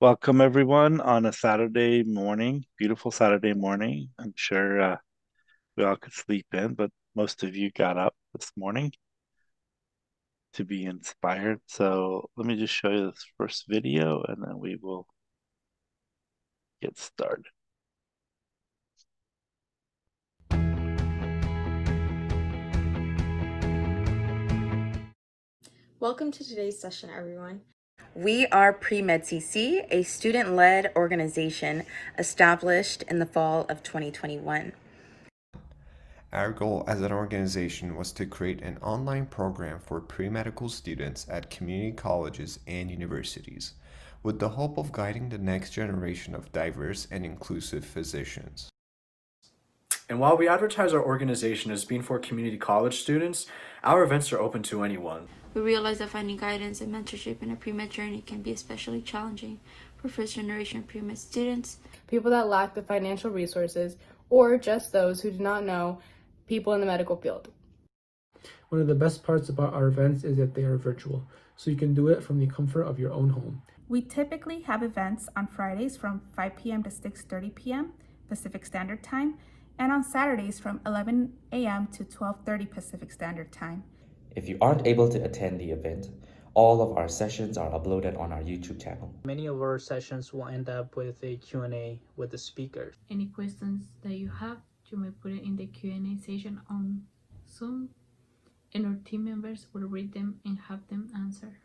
Welcome everyone on a Saturday morning, beautiful Saturday morning. I'm sure we all could sleep in, but most of you got up this morning to be inspired. So let me just show you this first video and then we will get started. Welcome to today's session, everyone. We are PreMed CC, a student-led organization established in the fall of 2021. Our goal as an organization was to create an online program for pre-medical students at community colleges and universities, with the hope of guiding the next generation of diverse and inclusive physicians. And while we advertise our organization as being for community college students, our events are open to anyone. We realize that finding guidance and mentorship in a pre-med journey can be especially challenging for first-generation pre-med students, people that lack the financial resources, or just those who do not know people in the medical field. One of the best parts about our events is that they are virtual, so you can do it from the comfort of your own home. We typically have events on Fridays from 5 p.m. to 6:30 p.m. Pacific Standard Time, and on Saturdays from 11 a.m. to 12:30 Pacific Standard Time. If you aren't able to attend the event, all of our sessions are uploaded on our YouTube channel. Many of our sessions will end up with a Q&A with the speakers. Any questions that you have, you may put it in the Q&A session on Zoom, and our team members will read them and have them answer.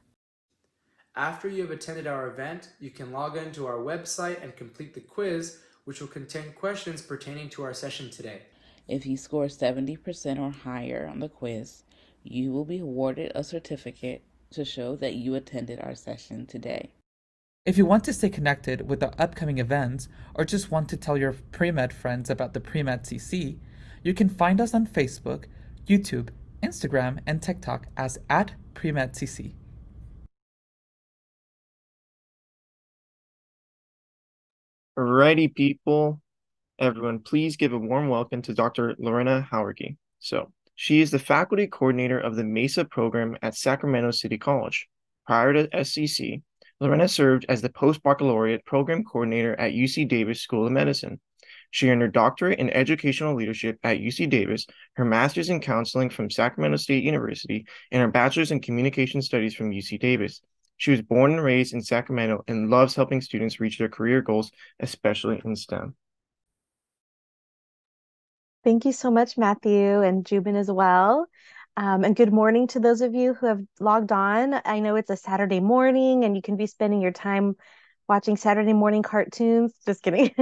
After you have attended our event, you can log into our website and complete the quiz, which will contain questions pertaining to our session today. If you score 70% or higher on the quiz, you will be awarded a certificate to show that you attended our session today. If you want to stay connected with the upcoming events or just want to tell your pre-med friends about the PreMed CC, you can find us on Facebook, YouTube, Instagram, and TikTok as @PreMedCC. Alrighty, people. Everyone, please give a warm welcome to Dr. Lorena Jáuregui. She is the faculty coordinator of the MESA program at Sacramento City College. Prior to SCC, Lorena served as the post-baccalaureate program coordinator at UC Davis School of Medicine. She earned her doctorate in educational leadership at UC Davis, her master's in counseling from Sacramento State University, and her bachelor's in communication studies from UC Davis. She was born and raised in Sacramento and loves helping students reach their career goals, especially in STEM. Thank you so much, Matthew, and Jubin as well. And good morning to those of you who have logged on. I know it's a Saturday morning and you can be spending your time watching Saturday morning cartoons. Just kidding.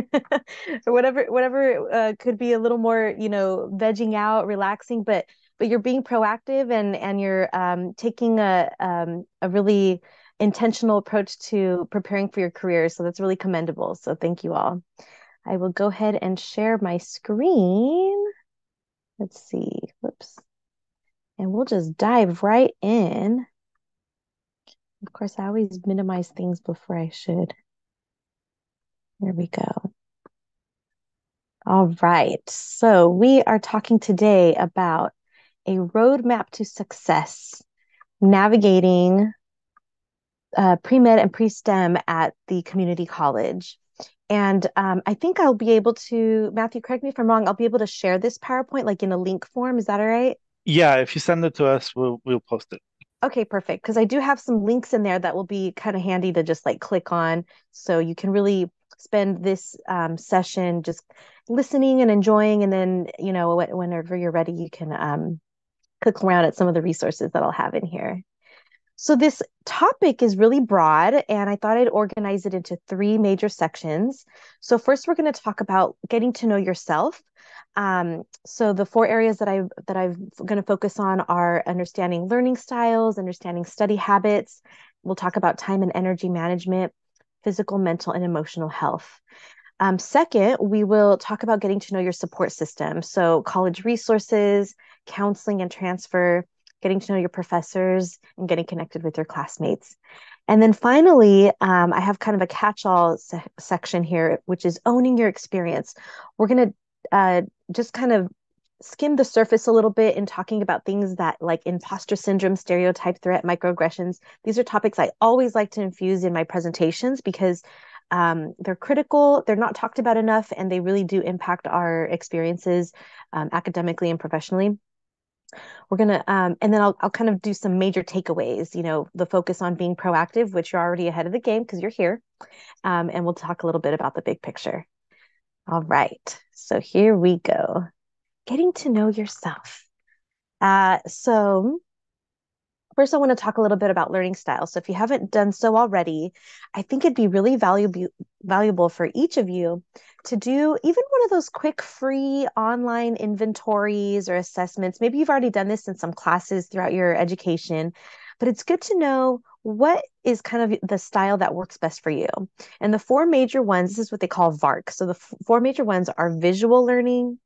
Or whatever could be a little more, vegging out, relaxing, but you're being proactive and you're taking a really intentional approach to preparing for your career. So that's really commendable. So thank you all. I will go ahead and share my screen. Let's see. Whoops. And we'll just dive right in. Of course, I always minimize things before I should. There we go. All right. So we are talking today about a roadmap to success, navigating pre-med and pre-STEM at the community college. And I think I'll be able to, Matthew, correct me if I'm wrong, I'll be able to share this PowerPoint like in a link form. Is that all right? Yeah, if you send it to us, we'll post it. Okay, perfect. Because I do have some links in there that will be kind of handy to just like click on. So you can really spend this session just listening and enjoying. And then, whenever you're ready, you can click around at some of the resources that I'll have in here. So this topic is really broad, and I thought I'd organize it into three major sections. So first, we're going to talk about getting to know yourself. So the four areas that I'm going to focus on are understanding learning styles, understanding study habits. We'll talk about time and energy management, physical, mental, and emotional health. Second, we will talk about getting to know your support system. So college resources, counseling and transfer, getting to know your professors, and getting connected with your classmates. And then finally, I have kind of a catch-all section here, which is owning your experience. We're going to just kind of skim the surface a little bit in talking about things that like imposter syndrome, stereotype threat, microaggressions. These are topics I always like to infuse in my presentations because they're critical, they're not talked about enough, and they really do impact our experiences academically and professionally. We're going to, and then I'll kind of do some major takeaways, you know, the focus on being proactive, which you're already ahead of the game because you're here. And we'll talk a little bit about the big picture. All right, so here we go. Getting to know yourself. So first, I want to talk a little bit about learning styles. So if you haven't done so already, I think it'd be really valuable for each of you to do even one of those quick free online inventories or assessments. Maybe you've already done this in some classes throughout your education, but it's good to know what is kind of the style that works best for you. And the four major ones, this is what they call VARC. So the four major ones are visual learning,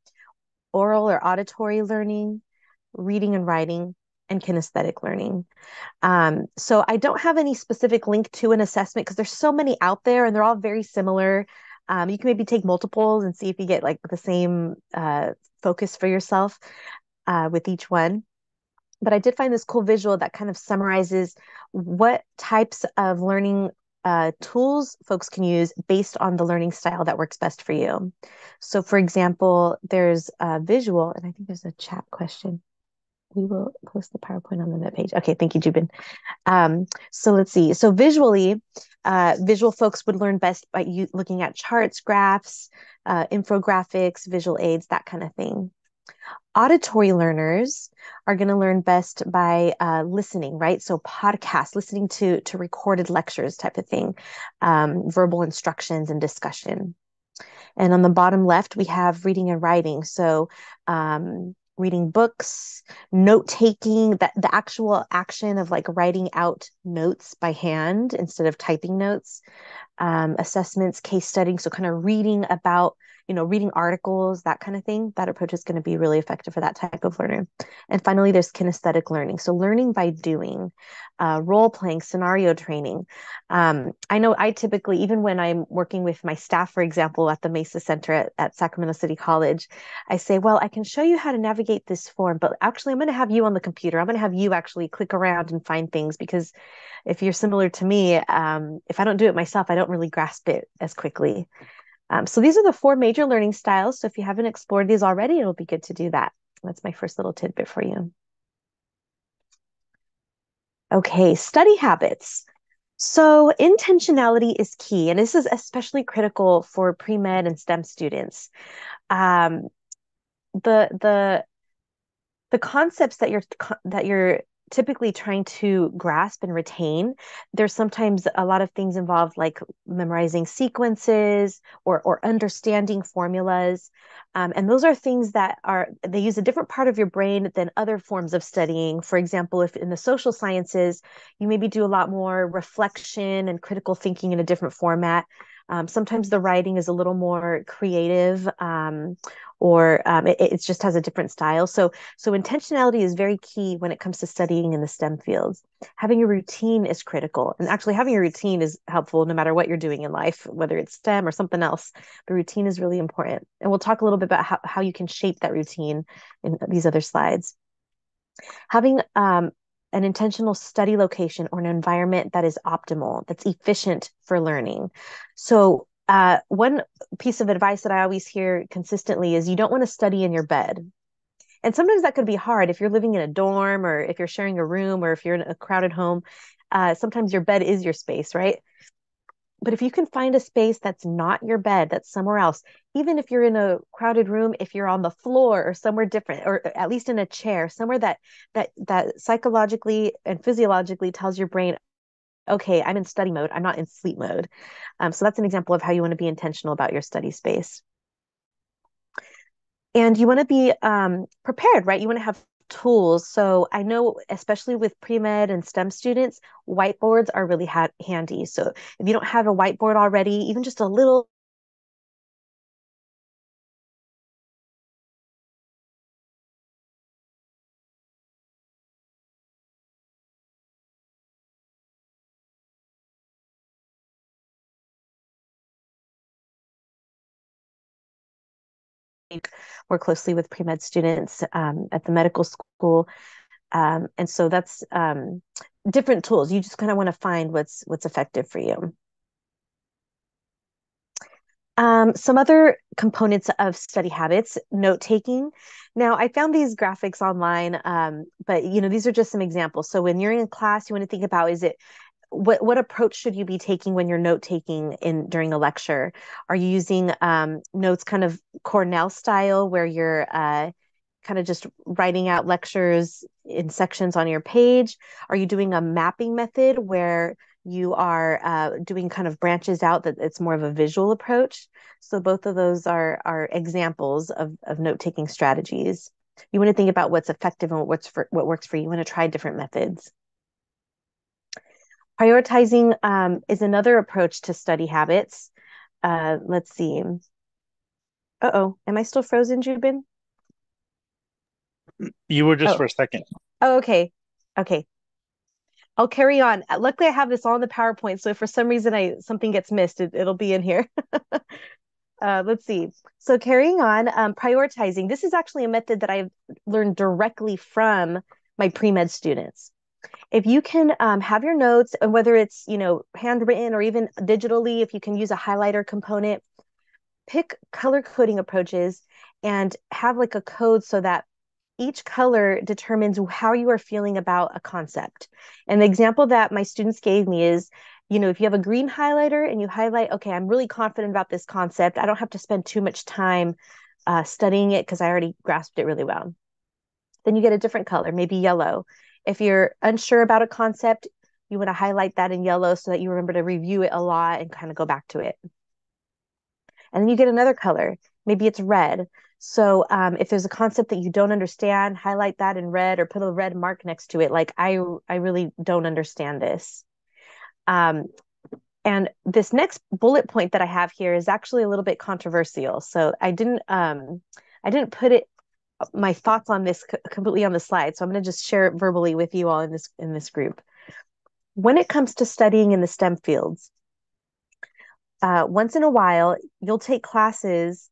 oral or auditory learning, reading and writing, and kinesthetic learning. So I don't have any specific link to an assessment because there's so many out there and they're all very similar. You can maybe take multiples and see if you get like the same focus for yourself with each one. But I did find this cool visual that kind of summarizes what types of learning tools folks can use based on the learning style that works best for you. So for example, there's a visual, and I think there's a chat question. We will post the PowerPoint on the web page. Okay, thank you, Jubin. So let's see. So visually, visual folks would learn best by looking at charts, graphs, infographics, visual aids, that kind of thing. Auditory learners are going to learn best by listening, right? So podcasts, listening to recorded lectures type of thing, verbal instructions and discussion. And on the bottom left, we have reading and writing. So reading books, note-taking, the actual action of like writing out notes by hand instead of typing notes, assessments, case studying. So kind of reading about, you know, reading articles, that kind of thing. That approach is going to be really effective for that type of learner. And finally, there's kinesthetic learning. So learning by doing, role playing, scenario training. I know I typically, even when I'm working with my staff, for example, at the MESA Center at Sacramento City College, I say, well, I can show you how to navigate this form, but actually I'm going to have you on the computer. I'm going to have you actually click around and find things because if you're similar to me, if I don't do it myself, I don't really grasp it as quickly. So these are the four major learning styles. So if you haven't explored these already, it'll be good to do that. That's my first little tidbit for you. Okay, study habits. So intentionality is key, and this is especially critical for pre-med and STEM students. The concepts that you're typically trying to grasp and retain, there's sometimes a lot of things involved like memorizing sequences or understanding formulas. And those are things that they use a different part of your brain than other forms of studying. For example, if in the social sciences, you maybe do a lot more reflection and critical thinking in a different format. Sometimes the writing is a little more creative, or it just has a different style. So intentionality is very key when it comes to studying in the STEM fields. Having a routine is critical. And actually having a routine is helpful no matter what you're doing in life, whether it's STEM or something else. The routine is really important. And we'll talk a little bit about how you can shape that routine in these other slides. Having an intentional study location or an environment that is optimal, that's efficient for learning. So one piece of advice that I always hear consistently is you don't want to study in your bed. And sometimes that could be hard if you're living in a dorm or if you're sharing a room or if you're in a crowded home. Sometimes your bed is your space, right? But if you can find a space that's not your bed, that's somewhere else, even if you're in a crowded room, if you're on the floor or somewhere different, or at least in a chair, somewhere that psychologically and physiologically tells your brain, okay, I'm in study mode, I'm not in sleep mode. So that's an example of how you want to be intentional about your study space. And you want to be prepared, right? You want to have tools. So I know, especially with pre-med and STEM students, whiteboards are really handy. So if you don't have a whiteboard already, even just a little more closely with pre-med students at the medical school. And so that's different tools. You just kind of want to find what's effective for you. Some other components of study habits, note taking. Now, I found these graphics online, but these are just some examples. So when you're in class, you want to think about, what approach should you be taking when you're note taking during a lecture? Are you using notes kind of Cornell style, where you're kind of just writing out lectures in sections on your page? Are you doing a mapping method where you are doing kind of branches out, that it's more of a visual approach? So both of those are examples of note-taking strategies. You want to think about what's effective and what works for you. You want to try different methods. Prioritizing is another approach to study habits. Let's see. Uh-oh, am I still frozen, Jubin? You were just for a second. Oh, okay. Okay. I'll carry on. Luckily, I have this all in the PowerPoint, so if for some reason something gets missed, it'll be in here. Let's see. So carrying on, prioritizing. This is actually a method that I've learned directly from my pre-med students. If you can have your notes, and whether it's handwritten or even digitally, if you can use a highlighter component, pick color coding approaches and have like a code so that each color determines how you are feeling about a concept. And the example that my students gave me is, if you have a green highlighter and you highlight, okay, I'm really confident about this concept, I don't have to spend too much time studying it because I already grasped it really well. Then you get a different color, maybe yellow. If you're unsure about a concept, you want to highlight that in yellow so that you remember to review it a lot and kind of go back to it. And then you get another color. Maybe it's red. So if there's a concept that you don't understand, highlight that in red or put a red mark next to it. Like, I really don't understand this. And this next bullet point that I have here is actually a little bit controversial. So I didn't put my thoughts on this completely on the slide. So I'm going to just share it verbally with you all in this group. When it comes to studying in the STEM fields, once in a while, you'll take classes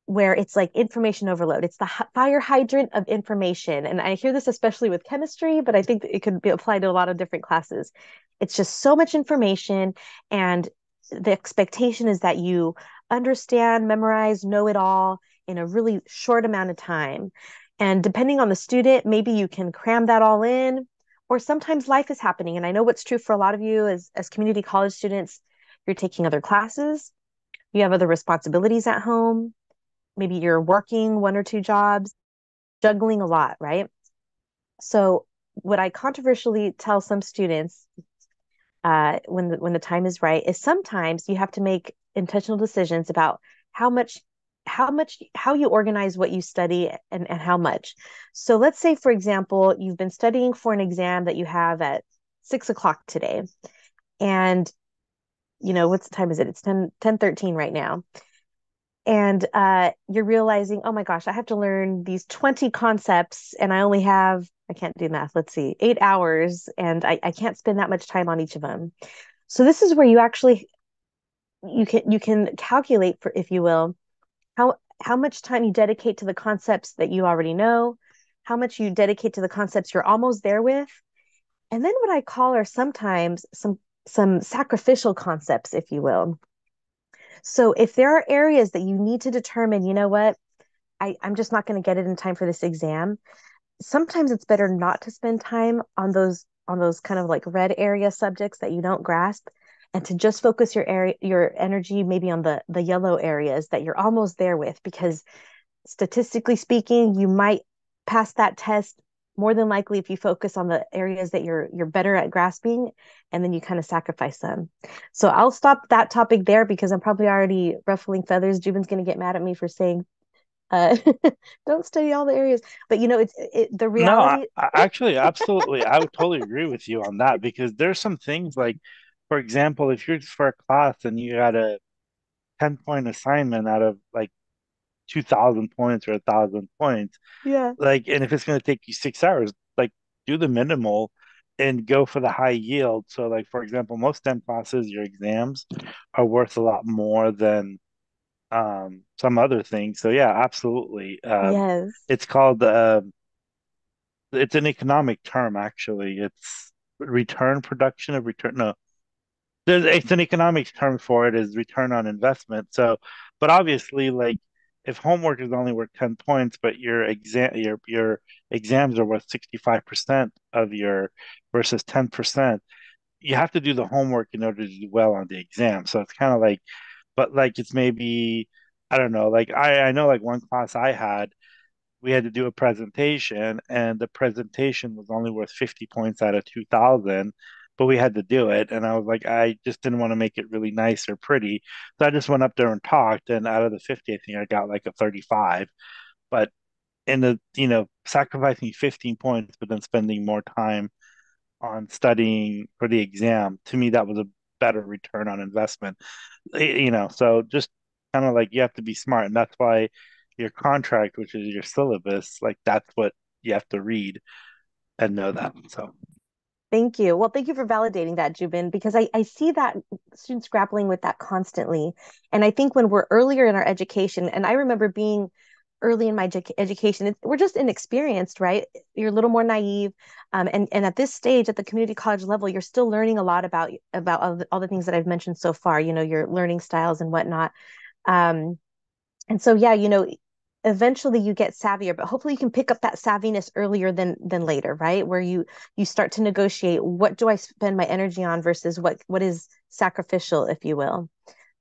where it's like information overload. It's the fire hydrant of information. And I hear this especially with chemistry, but I think it could be applied to a lot of different classes. It's just so much information. And the expectation is that you understand, memorize, know it all in a really short amount of time. And depending on the student, maybe you can cram that all in, or sometimes life is happening. And I know what's true for a lot of you as community college students, you're taking other classes, you have other responsibilities at home. Maybe you're working 1 or 2 jobs, juggling a lot, right? So what I controversially tell some students when the time is right is sometimes you have to make intentional decisions about how you organize what you study and how much. So let's say, for example, you've been studying for an exam that you have at 6:00 today. And what time is it? It's 10:13 right now. And you're realizing, oh my gosh, I have to learn these 20 concepts and I only have, I can't do math, let's see, 8 hours, and I can't spend that much time on each of them. So this is where you can calculate, for, if you will, how much time you dedicate to the concepts that you already know, how much you dedicate to the concepts you're almost there with, and then what I call are sometimes some sacrificial concepts, if you will. So if there are areas that you need to determine, I'm just not going to get it in time for this exam, sometimes it's better not to spend time on those kind of like red area subjects that you don't grasp, and to just focus your energy maybe on the yellow areas that you're almost there with, because statistically speaking, you might pass that test more than likely if you focus on the areas that you're better at grasping, and then you kind of sacrifice them. So I'll stop that topic there because I'm probably already ruffling feathers. Jubin's going to get mad at me for saying don't study all the areas, but it's the reality. No, I actually, absolutely, I would totally agree with you on that, because there's some things like, for example, if you're for a class and you had a 10-point assignment out of like 2,000 points or 1,000 points, Yeah. like, and if it's going to take you 6 hours, like, do the minimal and go for the high yield. So, like, for example, most STEM classes, your exams are worth a lot more than some other things. So yeah, absolutely. Yes. It's called it's an economic term actually. It's return production of return. No, it's an economics term for it is return on investment. So, but obviously, like if homework is only worth 10 points, but your exams are worth 65% of your versus 10%, you have to do the homework in order to do well on the exam. So it's kind of like, but like it's maybe I don't know, like I know like one class I had we had to do a presentation and the presentation was only worth 50 points out of 2000, but we had to do it and I was like I just didn't want to make it really nice or pretty, so I just went up there and talked, and out of the 50 I think I got like a 35. But in the sacrificing 15 points but then spending more time on studying for the exam, to me that was a better return on investment. So just kind of like you have to be smart, and that's why your contract, which is your syllabus, like that's what you have to read and know that. So Thank you. Well, thank you for validating that, Jubin, because I see that students grappling with that constantly. And I think when we're earlier in our education, and I remember being early in my education, we're just inexperienced, right? You're a little more naive. And at this stage, at the community college level, you're still learning a lot about all the things that I've mentioned so far, your learning styles and whatnot. Um, and so, yeah, eventually you get savvier, but hopefully you can pick up that savviness earlier than later, right? Where you start to negotiate, what do I spend my energy on versus what is sacrificial, if you will.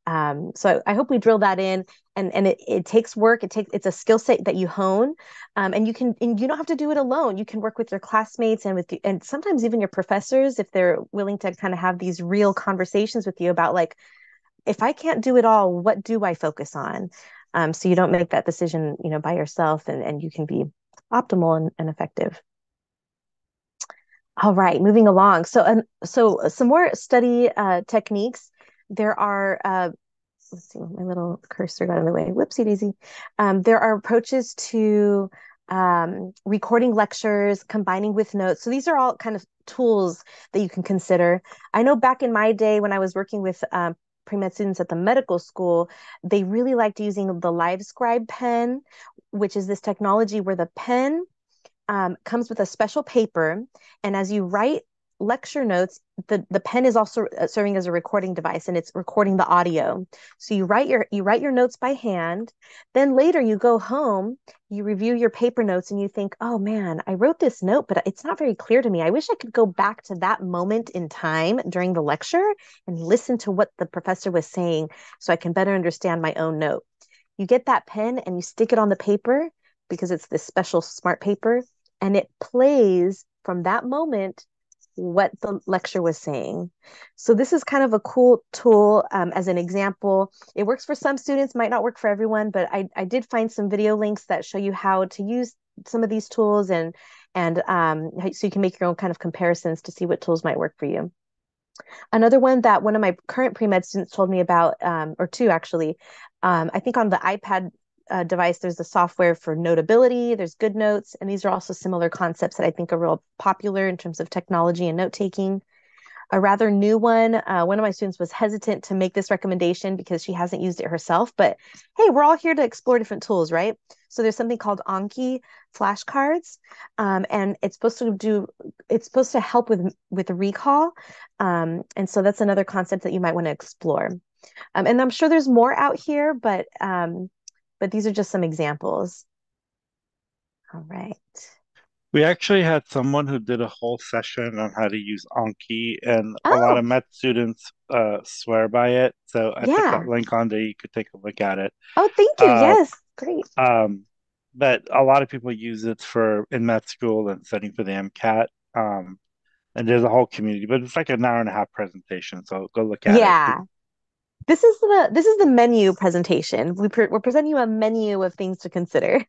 So I hope we drill that in, and it takes work. It's a skill set that you hone, and you don't have to do it alone. You can work with your classmates and sometimes even your professors if they're willing to kind of have these real conversations with you about, like, if I can't do it all, what do I focus on? So you don't make that decision, by yourself, and you can be optimal and effective. All right, moving along. So some more study techniques. There are let's see, my little cursor got in the way. Whoopsie daisy. There are approaches to recording lectures, combining with notes. So these are all kind of tools that you can consider. I know back in my day when I was working with pre-med students at the medical school, they really liked using the LiveScribe pen, which is this technology where the pen comes with a special paper, and as you write lecture notes, the pen is also serving as a recording device, and it's recording the audio. So you write your notes by hand. Then later you go home, you review your paper notes, and you think, oh man, I wrote this note, but it's not very clear to me. I wish I could go back to that moment in time during the lecture and listen to what the professor was saying so I can better understand my own note. You get that pen and you stick it on the paper because it's this special smart paper, and it plays from that moment what the lecture was saying. So this is kind of a cool tool as an example. It works for some students, might not work for everyone, but I did find some video links that show you how to use some of these tools, and so you can make your own kind of comparisons to see what tools might work for you. Another one that one of my current pre-med students told me about, or two actually, I think on the iPad device, there's the software for Notability, there's GoodNotes, and these are also similar concepts that I think are real popular in terms of technology and note-taking. A rather new one of my students was hesitant to make this recommendation because she hasn't used it herself, but hey, we're all here to explore different tools, right? So there's something called Anki flashcards, and it's supposed to help with recall, and so that's another concept that you might want to explore. And I'm sure there's more out here, but these are just some examples. All right. we actually had someone who did a whole session on how to use Anki, and a lot Oh, of med students swear by it. So I put yeah. that link on there. You could take a look at it. Oh, thank you. Uh, Yes, great. but a lot of people use it for in med school and studying for the MCAT. And there's a whole community, but it's like an hour and a half presentation. So go look at it. Yeah. This is the menu presentation. We're presenting you a menu of things to consider.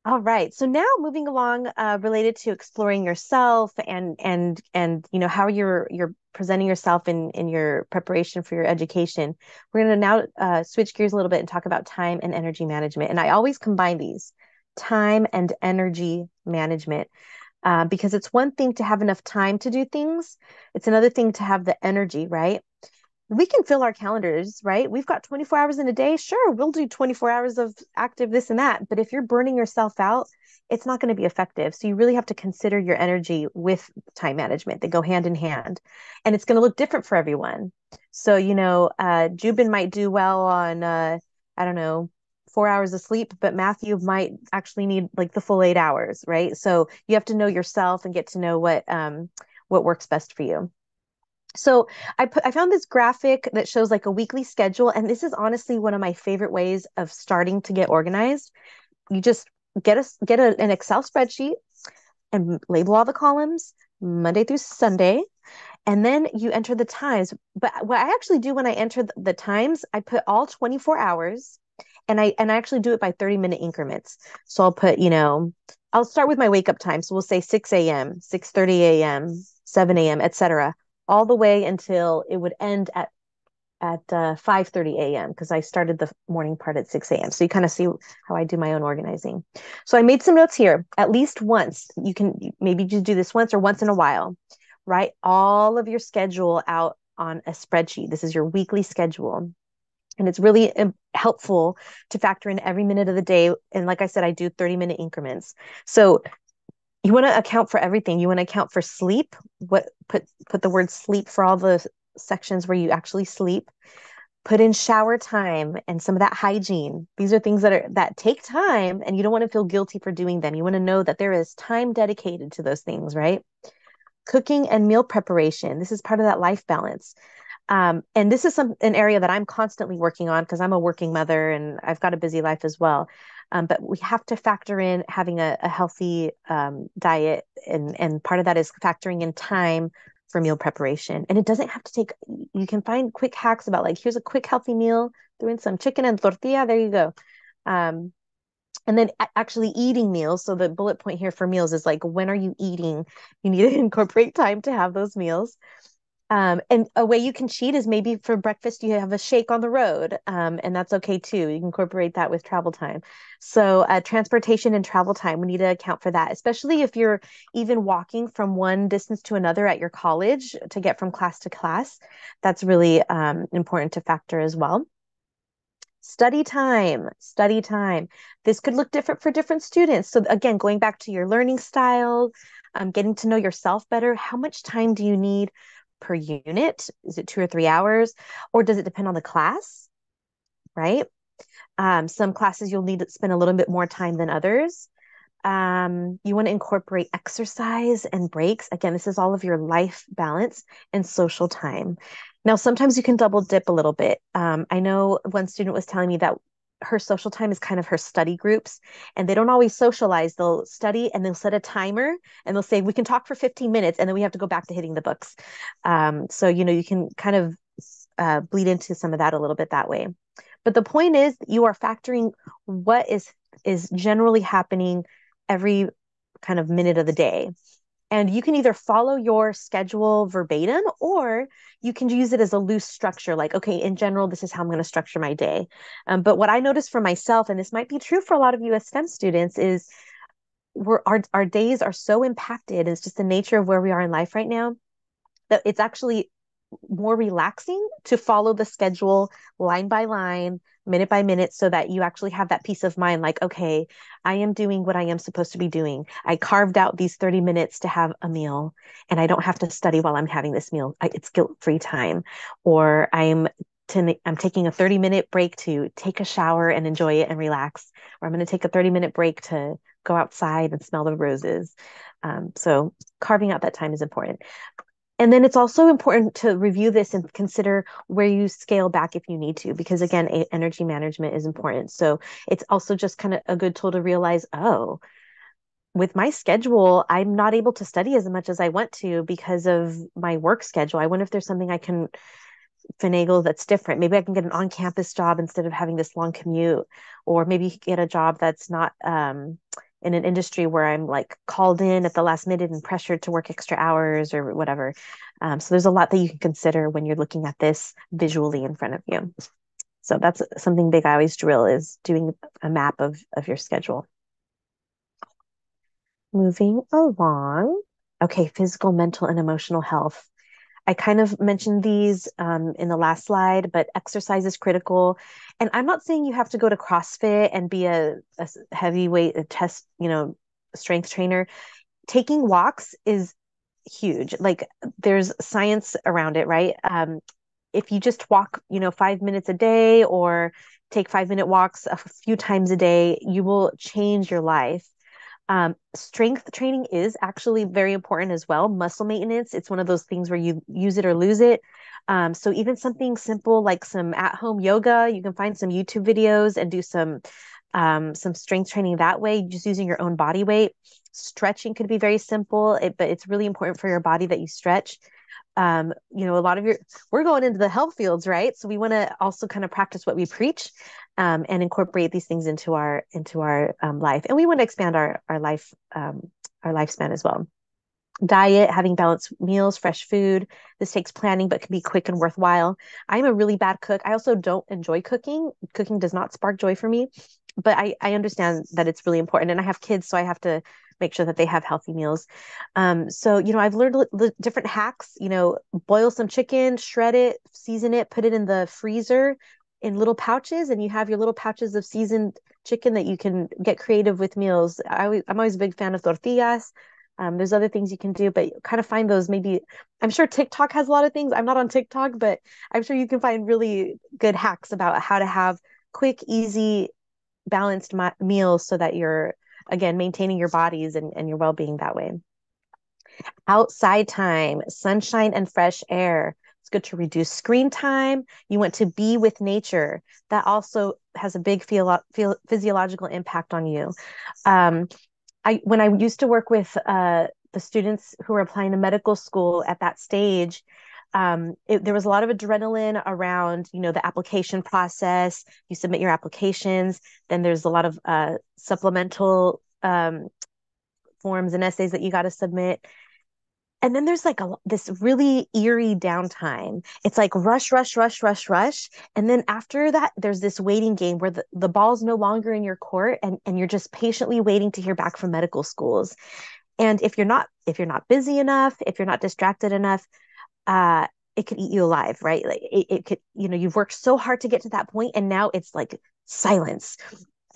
All right. So now moving along, related to exploring yourself and how you're presenting yourself in your preparation for your education. We're going to now switch gears a little bit and talk about time and energy management. And I always combine these, time and energy management, because it's one thing to have enough time to do things. It's another thing to have the energy, right? we can fill our calendars, right? We've got 24 hours in a day. Sure, we'll do 24 hours of active this and that. But if you're burning yourself out, it's not going to be effective. So you really have to consider your energy with time management. They go hand in hand. And it's going to look different for everyone. So, Jubin might do well on, I don't know, 4 hours of sleep, but Matthew might actually need like the full 8 hours, right? So you have to know yourself and get to know what works best for you. So I found this graphic that shows like a weekly schedule, and this is honestly one of my favorite ways of starting to get organized. You just get an Excel spreadsheet and label all the columns Monday through Sunday, and then you enter the times. But what I actually do when I enter the times, I put all 24 hours, and I actually do it by 30-minute increments. So I'll put, I'll start with my wake up time. So we'll say 6 a.m., 6:30 a.m., 7 a.m., etc., all the way until it would end at 5:30 a.m. because I started the morning part at 6 a.m. So you kind of see how I do my own organizing. So I made some notes here. At least once, you can maybe just do this once or once in a while. Write all of your schedule out on a spreadsheet. This is your weekly schedule. And it's really helpful to factor in every minute of the day. And like I said, I do 30-minute increments. So you want to account for everything. You want to account for sleep. Put the word sleep for all the sections where you actually sleep. Put in shower time and some of that hygiene. These are things that take time, and you don't want to feel guilty for doing them. You want to know that there is time dedicated to those things, right? Cooking and meal preparation. This is part of that life balance. And this is an area that I'm constantly working on because I'm a working mother and I've got a busy life as well. But we have to factor in having a healthy diet, and part of that is factoring in time for meal preparation. And it doesn't have to take, you can find quick hacks about like, here's a quick healthy meal, doing some chicken and tortilla, there you go. And then actually eating meals. So the bullet point here for meals is like, when are you eating? You need to incorporate time to have those meals. And a way you can cheat is maybe for breakfast, you have a shake on the road. And that's okay too. You can incorporate that with travel time. So transportation and travel time, we need to account for that, especially if you're even walking from one distance to another at your college to get from class to class. That's really important to factor as well. Study time. This could look different for different students. So again, going back to your learning style, getting to know yourself better. How much time do you need per unit? Is it 2 or 3 hours? Or does it depend on the class, right? Some classes you'll need to spend a little bit more time than others. You want to incorporate exercise and breaks. Again, this is all of your life balance and social time. Now, sometimes you can double dip a little bit. I know one student was telling me that her social time is kind of her study groups, and they don't always socialize. They'll study and they'll set a timer and they'll say, we can talk for 15 minutes and then we have to go back to hitting the books. So, you can kind of bleed into some of that a little bit that way. But the point is you are factoring what is generally happening every kind of minute of the day. And you can either follow your schedule verbatim, or you can use it as a loose structure. Like, okay, in general, this is how I'm going to structure my day. But what I noticed for myself, and this might be true for a lot of you as STEM students, is our days are so impacted. It's just the nature of where we are in life right now, that it's actually more relaxing to follow the schedule line by line, minute by minute, so that you actually have that peace of mind. Like, okay, I am doing what I am supposed to be doing. I carved out these 30 minutes to have a meal, and I don't have to study while I'm having this meal. It's guilt-free time. Or I'm taking a 30-minute break to take a shower and enjoy it and relax. Or I'm going to take a 30-minute break to go outside and smell the roses. So carving out that time is important. And then it's also important to review this and consider where you scale back if you need to, because again, energy management is important. So it's also just kind of a good tool to realize, oh, with my schedule, I'm not able to study as much as I want to because of my work schedule. I wonder if there's something I can finagle that's different. Maybe I can get an on-campus job instead of having this long commute, or maybe get a job that's not in an industry where I'm like called in at the last minute and pressured to work extra hours or whatever. So there's a lot that you can consider when you're looking at this visually in front of you. So that's something big I always drill, is doing a map of your schedule. Moving along. Okay, physical, mental, and emotional health. I kind of mentioned these in the last slide, but exercise is critical. And I'm not saying you have to go to CrossFit and be a heavyweight, a test, strength trainer. Taking walks is huge. Like there's science around it, right? If you just walk, 5 minutes a day or take 5-minute walks a few times a day, you will change your life. Strength training is actually very important as well. Muscle maintenance, it's one of those things where you use it or lose it. So even something simple like some at-home yoga, you can find some YouTube videos and do some strength training that way, just using your own body weight. Stretching could be very simple, but it's really important for your body that you stretch. A lot of we're going into the health fields, right? So we want to also kind of practice what we preach, and incorporate these things into our life. And we want to expand our life, our lifespan as well. Diet, having balanced meals, fresh food. This takes planning, but can be quick and worthwhile. I'm a really bad cook. I also don't enjoy cooking. Cooking does not spark joy for me, but I understand that it's really important. And I have kids, so I have to make sure that they have healthy meals. So, I've learned different hacks, boil some chicken, shred it, season it, put it in the freezer in little pouches, and you have your little pouches of seasoned chicken that you can get creative with meals. I'm always a big fan of tortillas. There's other things you can do, but kind of find those maybe. I'm sure TikTok has a lot of things. I'm not on TikTok, but I'm sure you can find really good hacks about how to have quick, easy, balanced meals so that you're, again, maintaining your bodies and your well-being that way. Outside time, sunshine and fresh air. It's good to reduce screen time. You want to be with nature. That also has a big physiological impact on you. When I used to work with the students who were applying to medical school at that stage, there was a lot of adrenaline around, the application process. You submit your applications, then there's a lot of supplemental forms and essays that you got to submit. And then there's like this really eerie downtime. It's like rush, rush, rush, rush, rush. And then after that, there's this waiting game where the ball's no longer in your court, and you're just patiently waiting to hear back from medical schools. And if you're not busy enough, if you're not distracted enough, it could eat you alive, right? Like it could, you've worked so hard to get to that point, and now it's like silence.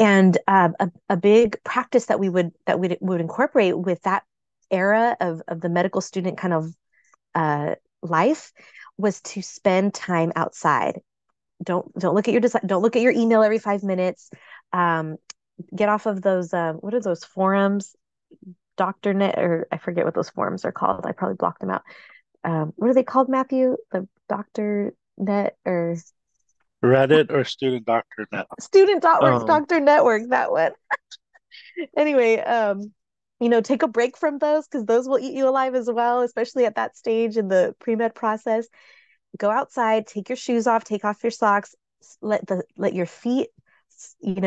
And a big practice that we would incorporate with that era of the medical student kind of life was to spend time outside. Don't look at your email every 5 minutes. Get off of those what are those forums? Dr. Net, or I forget what those forums are called. I probably blocked them out. What are they called, Matthew? The Dr. Net or Reddit or student.net? Student.org, Dr. Network, that one. Anyway, take a break from those, because those will eat you alive as well, especially at that stage in the pre-med process. Go outside, take your shoes off, take off your socks, let your feet,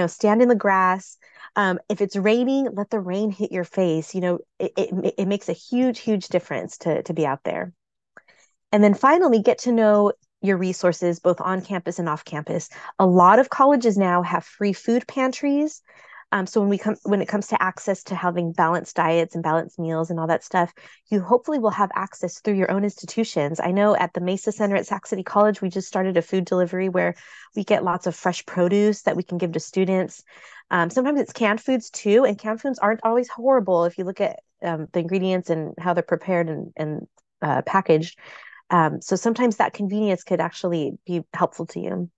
stand in the grass. If it's raining, let the rain hit your face. It makes a huge, huge difference to be out there. And then finally, get to know your resources, both on campus and off campus. A lot of colleges now have free food pantries. So when it comes to access to having balanced diets and balanced meals and all that stuff, you hopefully will have access through your own institutions. I know at the MESA Center at Sac City College, we just started a food delivery where we get lots of fresh produce that we can give to students. Sometimes it's canned foods too, and canned foods aren't always horrible if you look at the ingredients and how they're prepared and packaged. So sometimes that convenience could actually be helpful to you.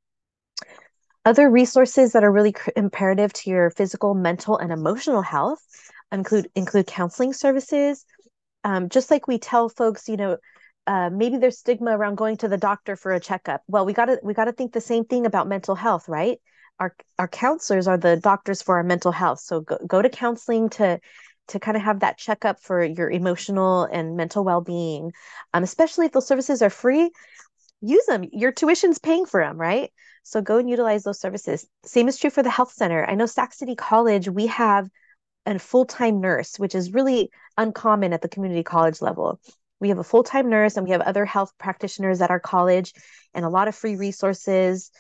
Other resources that are really imperative to your physical, mental, and emotional health include counseling services. Just like we tell folks, maybe there's stigma around going to the doctor for a checkup. Well, we gotta think the same thing about mental health, right? Our counselors are the doctors for our mental health. So go to counseling to kind of have that checkup for your emotional and mental well-being. Especially if those services are free, use them. Your tuition's paying for them, right? So go and utilize those services. Same is true for the health center. I know Sac City College, we have a full-time nurse, which is really uncommon at the community college level. We have a full-time nurse, and we have other health practitioners at our college, and a lot of free resources.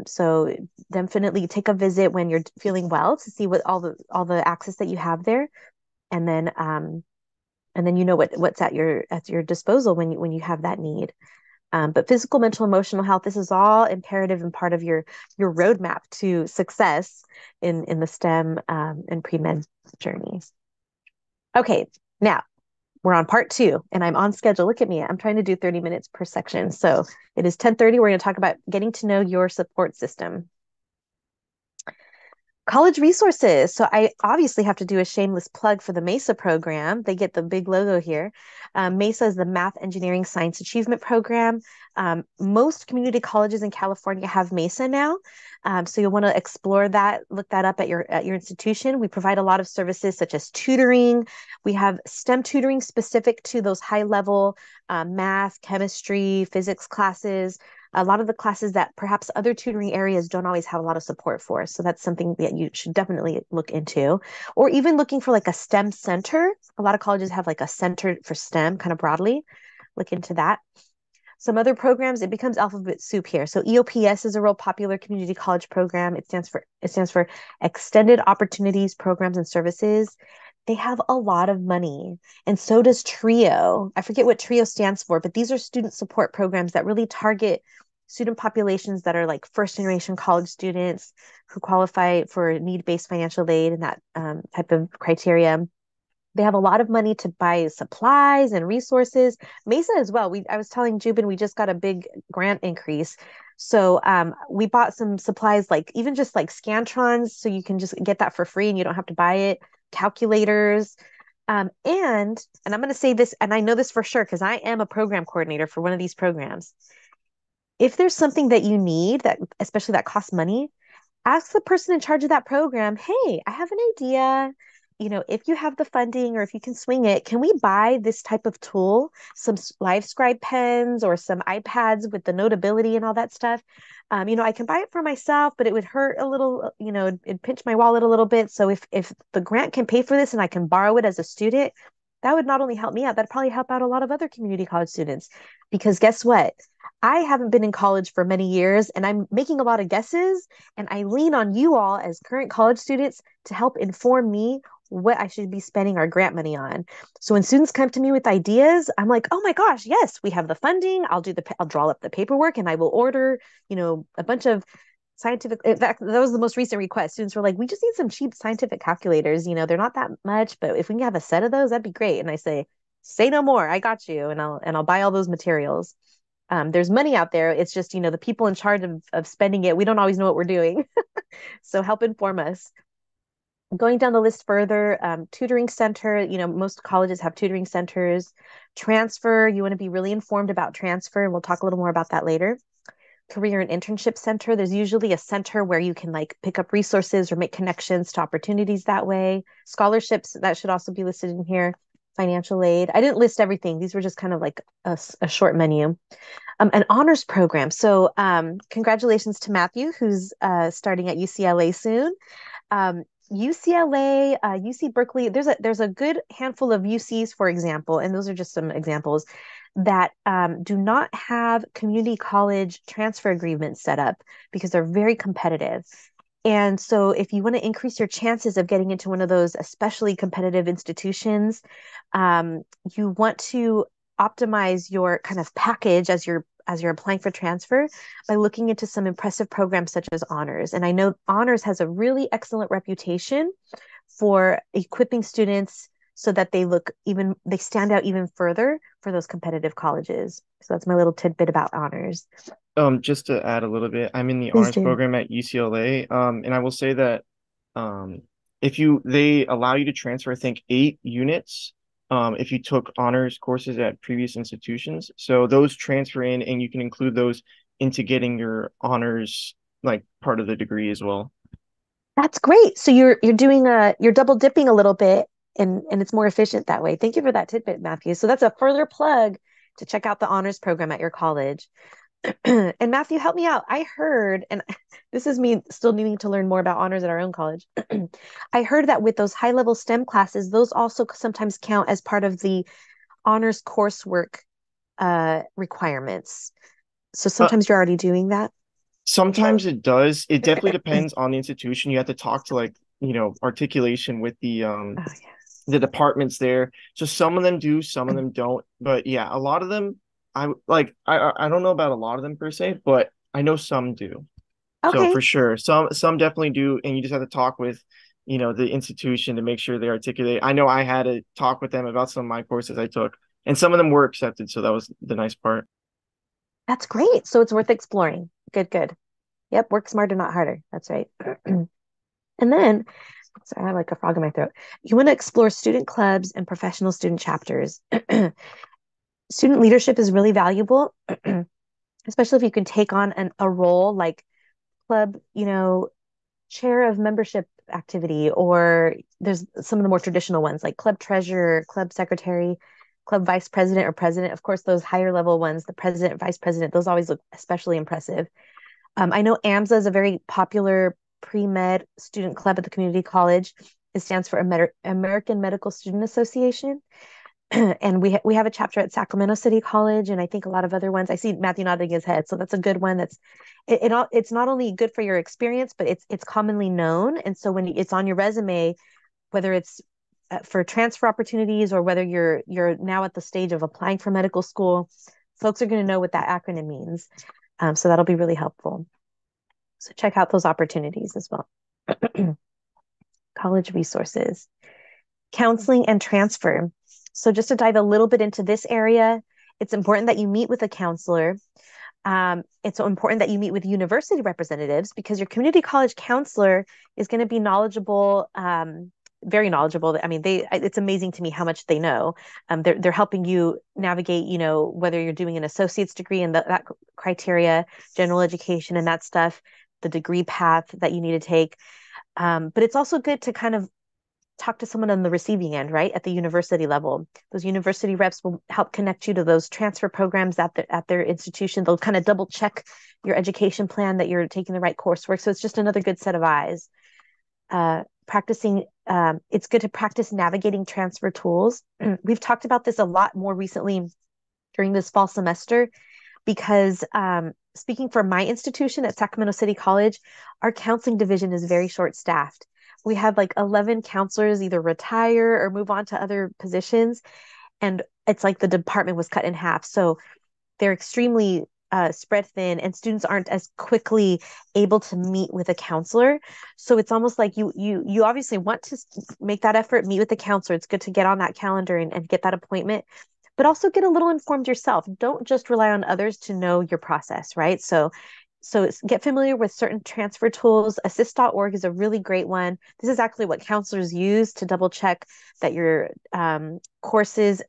So definitely take a visit when you're feeling well to see what all the access that you have there. And then And then you know what's at your disposal when you have that need. But physical, mental, emotional health, this is all imperative and part of your roadmap to success in the STEM and pre-med journeys. Okay, now we're on part 2 and I'm on schedule. Look at me. I'm trying to do 30 minutes per section. So it is 10:30. We're going to talk about getting to know your support system. College resources. So I obviously have to do a shameless plug for the MESA program. They get the big logo here. MESA is the Math, Engineering, Science Achievement Program. Most community colleges in California have MESA now. So you'll want to explore that, look that up at your institution. We provide a lot of services such as tutoring. We have STEM tutoring specific to those high level math, chemistry, physics classes. A lot of the classes that perhaps other tutoring areas don't always have a lot of support for. So that's something that you should definitely look into. Or even looking for like a STEM center. A lot of colleges have like a center for STEM kind of broadly. Look into that. Some other programs, it becomes alphabet soup here. So EOPS is a real popular community college program. It stands for Extended Opportunities Programs and Services. They have a lot of money, and so does TRIO. I forget what TRIO stands for, but these are student support programs that really target student populations that are like first generation college students who qualify for need-based financial aid and that type of criteria. They have a lot of money to buy supplies and resources. MESA as well. I was telling Jubin we just got a big grant increase. So we bought some supplies, like even just like Scantrons, so you can just get that for free and you don't have to buy it. Calculators. And I'm going to say this, and I know this for sure because I am a program coordinator for one of these programs. If there's something that you need, that especially that costs money, ask the person in charge of that program, hey, I have an idea. If you have the funding or if you can swing it, can we buy this type of tool, some LiveScribe pens or some iPads with the Notability and all that stuff? I can buy it for myself, but it would hurt a little, it'd pinch my wallet a little bit. So if the grant can pay for this and I can borrow it as a student, that would not only help me out, that'd probably help out a lot of other community college students. Because guess what? I haven't been in college for many years and I'm making a lot of guesses, and I lean on you all as current college students to help inform me what I should be spending our grant money on. So when students come to me with ideas, I'm like, oh my gosh, yes, we have the funding. I'll draw up the paperwork and I will order, a bunch of scientific. In fact, that was the most recent request. Students were like, we just need some cheap scientific calculators. They're not that much, but if we can have a set of those, that'd be great. And I say no more. I got you. And I'll buy all those materials. There's money out there. It's just, the people in charge of spending it, we don't always know what we're doing. So help inform us. Going down the list further, tutoring center, most colleges have tutoring centers. Transfer, you want to be really informed about transfer, and we'll talk a little more about that later. Career and internship center, there's usually a center where you can like pick up resources or make connections to opportunities that way. Scholarships, that should also be listed in here. Financial aid. I didn't list everything. These were just kind of like a short menu. An honors program. So congratulations to Matthew, who's starting at UCLA soon. UCLA, UC Berkeley, there's a good handful of UCs, for example, and those are just some examples that do not have community college transfer agreements set up because they're very competitive. And so if you want to increase your chances of getting into one of those especially competitive institutions, you want to optimize your kind of package as you're applying for transfer by looking into some impressive programs such as honors. And I know honors has a really excellent reputation for equipping students so that they stand out even further for those competitive colleges. So that's my little tidbit about honors. Just to add a little bit, I'm in the Please honors do. program at UCLA. And I will say that they allow you to transfer, I think, 8 units if you took honors courses at previous institutions. So those transfer in, and you can include those into getting your honors like part of the degree as well. That's great. So you're doing you're double dipping a little bit, and it's more efficient that way. Thank you for that tidbit, Matthew. So that's a further plug to check out the honors program at your college. And Matthew, help me out. I heard, and this is me still needing to learn more about honors at our own college. I heard that with those high-level STEM classes, those also sometimes count as part of the honors coursework requirements. So sometimes you're already doing that. Sometimes it does. It definitely depends on the institution. You have to talk to articulation with the the departments there. So some of them do, some of them don't. But yeah, a lot of them, I don't know about a lot of them per se, but I know some do. So Okay. for sure, some definitely do, and you just have to talk with, the institution to make sure they articulate. I know I had to talk with them about some of my courses I took, and some of them were accepted, so that was the nice part. That's great. So it's worth exploring. Good, good. Yep, work smarter, not harder. That's right. And then, sorry, I have like a frog in my throat. You want to explore student clubs and professional student chapters. Student leadership is really valuable, especially if you can take on a role like club, chair of membership activity, or there's some of the more traditional ones like club treasurer, club secretary, club vice president or president. Of course, those higher level ones, the president, vice president, those always look especially impressive. I know AMSA is a very popular pre-med student club at the community college. It stands for American Medical Student Association. And we have a chapter at Sacramento City College, and I think a lot of other ones. I see Matthew nodding his head, so that's a good one. It's not only good for your experience, but it's commonly known. And so when it's on your resume, whether it's for transfer opportunities or whether you're now at the stage of applying for medical school, folks are going to know what that acronym means. So that'll be really helpful. So check out those opportunities as well. College resources, counseling and transfer. So just to dive a little bit into this area, it's important that you meet with a counselor. It's so important that you meet with university representatives because your community college counselor is going to be knowledgeable, very knowledgeable. I mean, it's amazing to me how much they know. They're helping you navigate, whether you're doing an associate's degree and that criteria, general education and that stuff, the degree path that you need to take. But it's also good to kind of talk to someone on the receiving end, right? At the university level. Those university reps will help connect you to those transfer programs at their institution. They'll kind of double check your education plan that you're taking the right coursework. So it's just another good set of eyes. It's good to practice navigating transfer tools. We've talked about this a lot more recently during this fall semester because speaking for my institution at Sacramento City College, our counseling division is very short-staffed. We had like 11 counselors either retire or move on to other positions. And it's like the department was cut in half. So they're extremely spread thin and students aren't as quickly able to meet with a counselor. So it's almost like you obviously want to make that effort, meet with the counselor. It's good to get on that calendar and get that appointment, but also get a little informed yourself. Don't just rely on others to know your process, right? So get familiar with certain transfer tools. Assist.org is a really great one. This is actually what counselors use to double check that your courses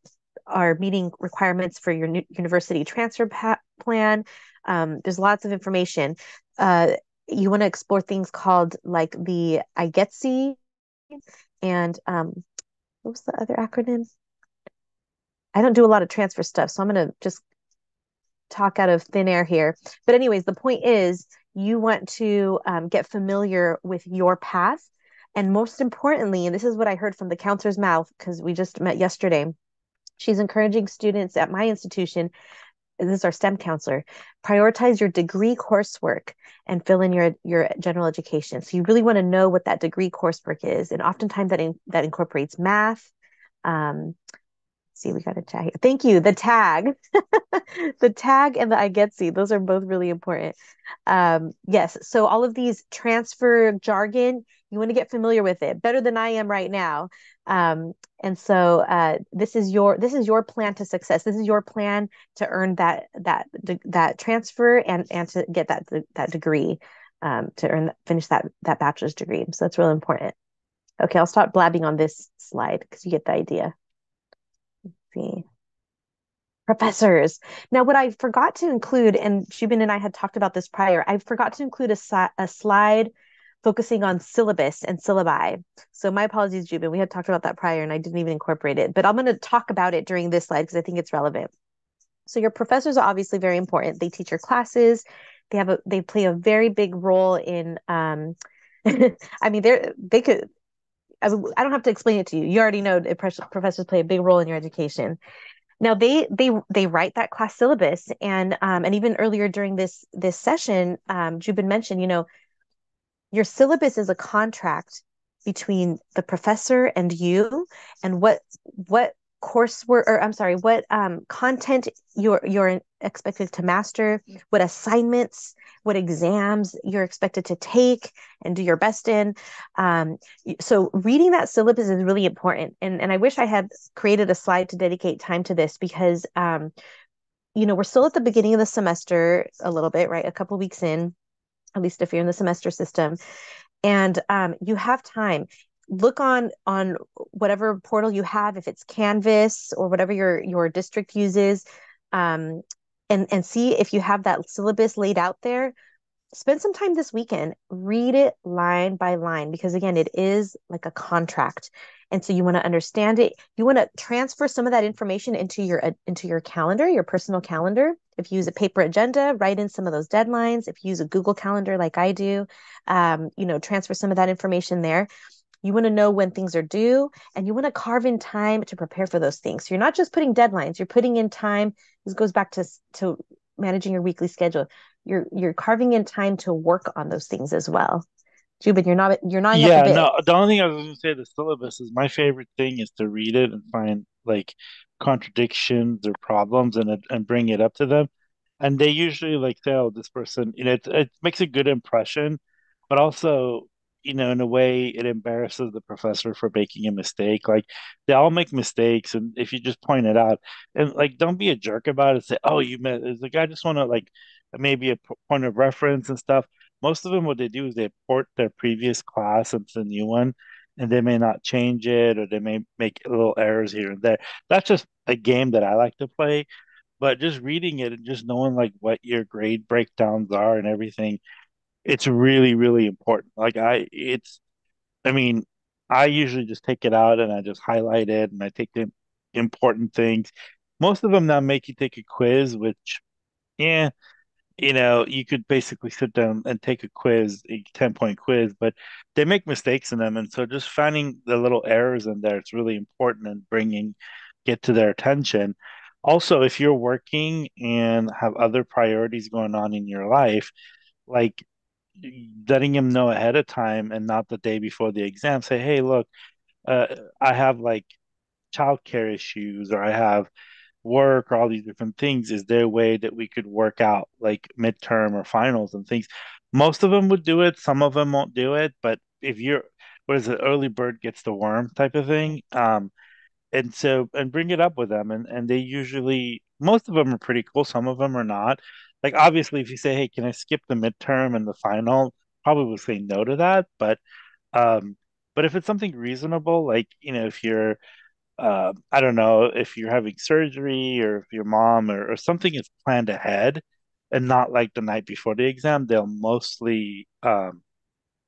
are meeting requirements for your university transfer plan. There's lots of information. You want to explore things called like the IGETC and what was the other acronym? I don't do a lot of transfer stuff, so I'm going to just talk out of thin air here. But anyways, the point is you want to get familiar with your path. And most importantly, and this is what I heard from the counselor's mouth, because we just met yesterday, she's encouraging students at my institution, this is our STEM counselor, prioritize your degree coursework and fill in your general education. So you really want to know what that degree coursework is. And oftentimes that incorporates math, see, we got a chat here. Thank you. The tag, the tag and the I get see, those are both really important. Yes. So all of these transfer jargon, you want to get familiar with it better than I am right now. And so this is your plan to success. This is your plan to earn that transfer and to get that degree, to finish that bachelor's degree. So that's really important. Okay, I'll stop blabbing on this slide because you get the idea. See. Professors. Now, what I forgot to include, and Shubin and I had talked about this prior, I forgot to include a slide focusing on syllabus and syllabi. So my apologies, Jubin. We had talked about that prior and I didn't even incorporate it, but I'm going to talk about it during this slide because I think it's relevant. So your professors are obviously very important. They teach your classes. They play a very big role in, I mean, they could, I don't have to explain it to you. You already know professors play a big role in your education. Now they write that class syllabus, and even earlier during this session, Jubin mentioned, your syllabus is a contract between the professor and you, and what coursework, or I'm sorry, what content you're expected to master, what assignments, what exams you're expected to take and do your best in. So reading that syllabus is really important. And I wish I had created a slide to dedicate time to this, because we're still at the beginning of the semester a little bit, right? A couple weeks in, at least if you're in the semester system. And you have time. Look on whatever portal you have, if it's Canvas or whatever your district uses, and see if you have that syllabus laid out there. Spend some time this weekend, read it line by line, because again, it is like a contract. And so you want to understand it. You want to transfer some of that information into your calendar, your personal calendar. If you use a paper agenda, write in some of those deadlines. If you use a Google Calendar like I do, transfer some of that information there. You want to know when things are due, and you want to carve in time to prepare for those things. So you're not just putting deadlines, you're putting in time. This goes back to managing your weekly schedule. You're carving in time to work on those things as well. Jubin, you're gnawing at the Yeah, bit. no, the only thing I was going to say, the syllabus is my favorite thing is to read it and find like contradictions or problems and bring it up to them. And they usually like say, oh, this person, it makes a good impression, but also, in a way, it embarrasses the professor for making a mistake. Like they all make mistakes, and if you just point it out and like don't be a jerk about it, say, oh, you made the guy just want to like maybe a point of reference and stuff. Most of them, what they do is they port their previous class into the new one, and they may not change it, or they may make little errors here and there. That's just a game that I like to play. But just reading it and just knowing like what your grade breakdowns are and everything, it's really, really important. I mean, I usually just take it out and I just highlight it and I take the important things. Most of them now make you take a quiz, which, yeah, you could basically sit down and take a quiz, a 10-point quiz, but they make mistakes in them. And so just finding the little errors in there, it's really important and get to their attention. Also, if you're working and have other priorities going on in your life, like letting them know ahead of time and not the day before the exam, say, hey, look, uh, I have like childcare issues, or I have work, or all these different things. Is there a way that we could work out like midterm or finals and things? Most of them would do it, some of them won't do it, but if you're, what is it, early bird gets the worm type of thing. And bring it up with them, and they usually, most of them are pretty cool, some of them are not. Like obviously if you say, hey, can I skip the midterm and the final, probably will say no to that. Um but if it's something reasonable, like if you're I don't know, if you're having surgery, or if your mom, or something is planned ahead and not like the night before the exam, they'll mostly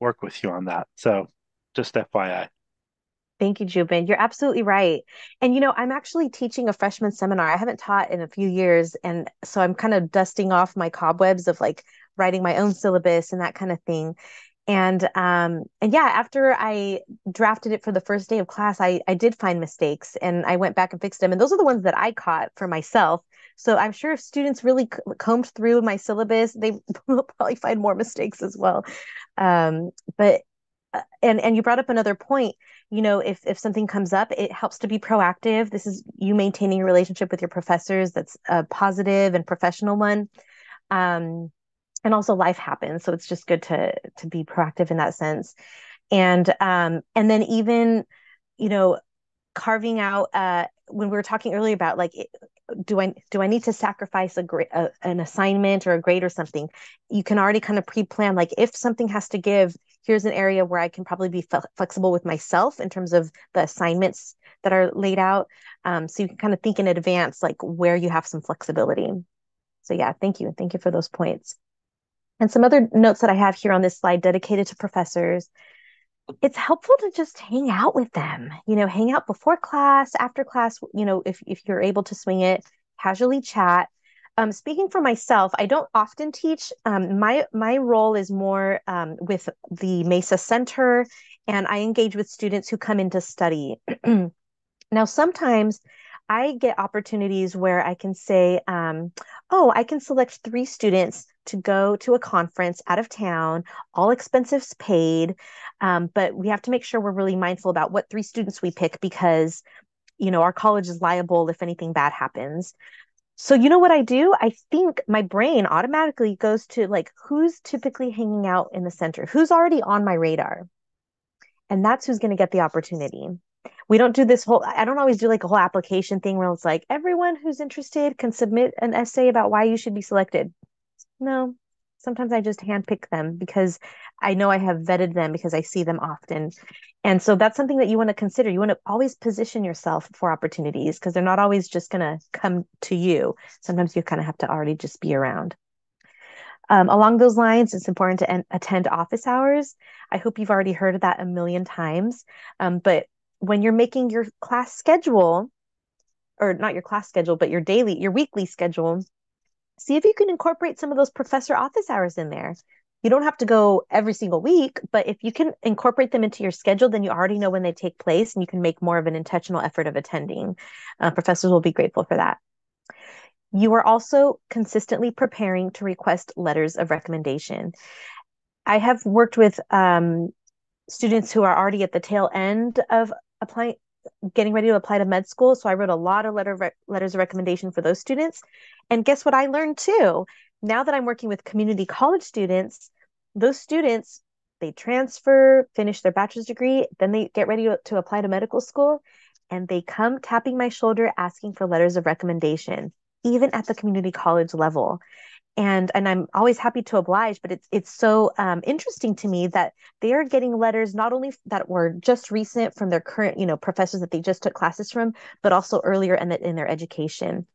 work with you on that. So just FYI. Thank you, Jubin. You're absolutely right. And I'm actually teaching a freshman seminar. I haven't taught in a few years, and so I'm kind of dusting off my cobwebs of like writing my own syllabus and that kind of thing. And yeah, after I drafted it for the first day of class, I did find mistakes, and I went back and fixed them. And those are the ones that I caught for myself. So I'm sure if students really combed through my syllabus, they will probably find more mistakes as well. But and you brought up another point. If something comes up, it helps to be proactive. This is you maintaining a relationship with your professors that's a positive and professional one. And also life happens, so it's just good to be proactive in that sense. And then even carving out, when we were talking earlier about like, do I need to sacrifice an assignment or a grade or something? You can already kind of pre-plan, like if something has to give, here's an area where I can probably be flexible with myself in terms of the assignments that are laid out. So you can kind of think in advance, like where you have some flexibility. So yeah, thank you for those points. And some other notes that I have here on this slide dedicated to professors. It's helpful to just hang out with them, hang out before class, after class, if you're able to swing it, casually chat. Speaking for myself, I don't often teach. My role is more with the MESA Center, and I engage with students who come in to study. Now, sometimes I get opportunities where I can say, oh, I can select 3 students to go to a conference out of town, all expenses paid. But we have to make sure we're really mindful about what 3 students we pick because, our college is liable if anything bad happens. So you know what I do? I think my brain automatically goes to like, who's typically hanging out in the center? Who's already on my radar? And that's who's going to get the opportunity. We don't do this whole, I don't always do like a whole application thing where it's like, everyone who's interested can submit an essay about why you should be selected. No, sometimes I just handpick them because I know I have vetted them because I see them often. And so that's something that you want to consider. You want to always position yourself for opportunities because they're not always just going to come to you. Sometimes you kind of have to already just be around. Along those lines, it's important to attend office hours. I hope you've already heard of that a million times. But when you're making your class schedule, or not your class schedule, but your weekly schedule, see if you can incorporate some of those professor office hours in there. You don't have to go every single week, but if you can incorporate them into your schedule, then you already know when they take place and you can make more of an intentional effort of attending. Professors will be grateful for that. You are also consistently preparing to request letters of recommendation. I have worked with students who are already at the tail end of getting ready to apply to med school. So I wrote a lot of letters of recommendation for those students. And guess what I learned too? Now that I'm working with community college students, those students, they transfer, finish their bachelor's degree, then they get ready to apply to medical school, and they come tapping my shoulder asking for letters of recommendation, even at the community college level. And I'm always happy to oblige, but it's so interesting to me that they are getting letters not only that were just recent from their current, professors that they just took classes from, but also earlier in their education.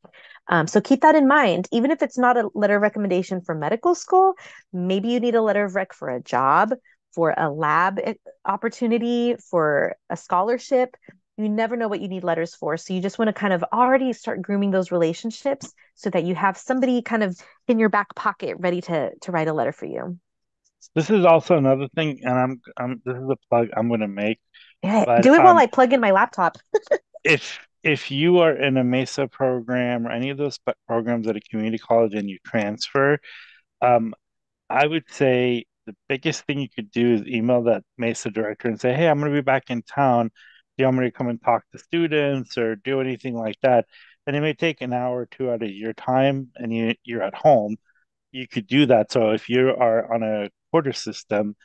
So keep that in mind. Even if it's not a letter of recommendation for medical school, maybe you need a letter of rec for a job, for a lab opportunity, for a scholarship. You never know what you need letters for. So you just want to kind of already start grooming those relationships so that you have somebody kind of in your back pocket ready to write a letter for you. This is also another thing, and this is a plug I'm going to make. Yeah, But do it while I plug in my laptop. if you are in a MESA program or any of those programs at a community college and you transfer, I would say the biggest thing you could do is email that MESA director and say, hey, I'm going to be back in town. Do you want me to come and talk to students or do anything like that? And it may take an hour or 2 out of your time and you're at home. You could do that. So if you are on a quarter system,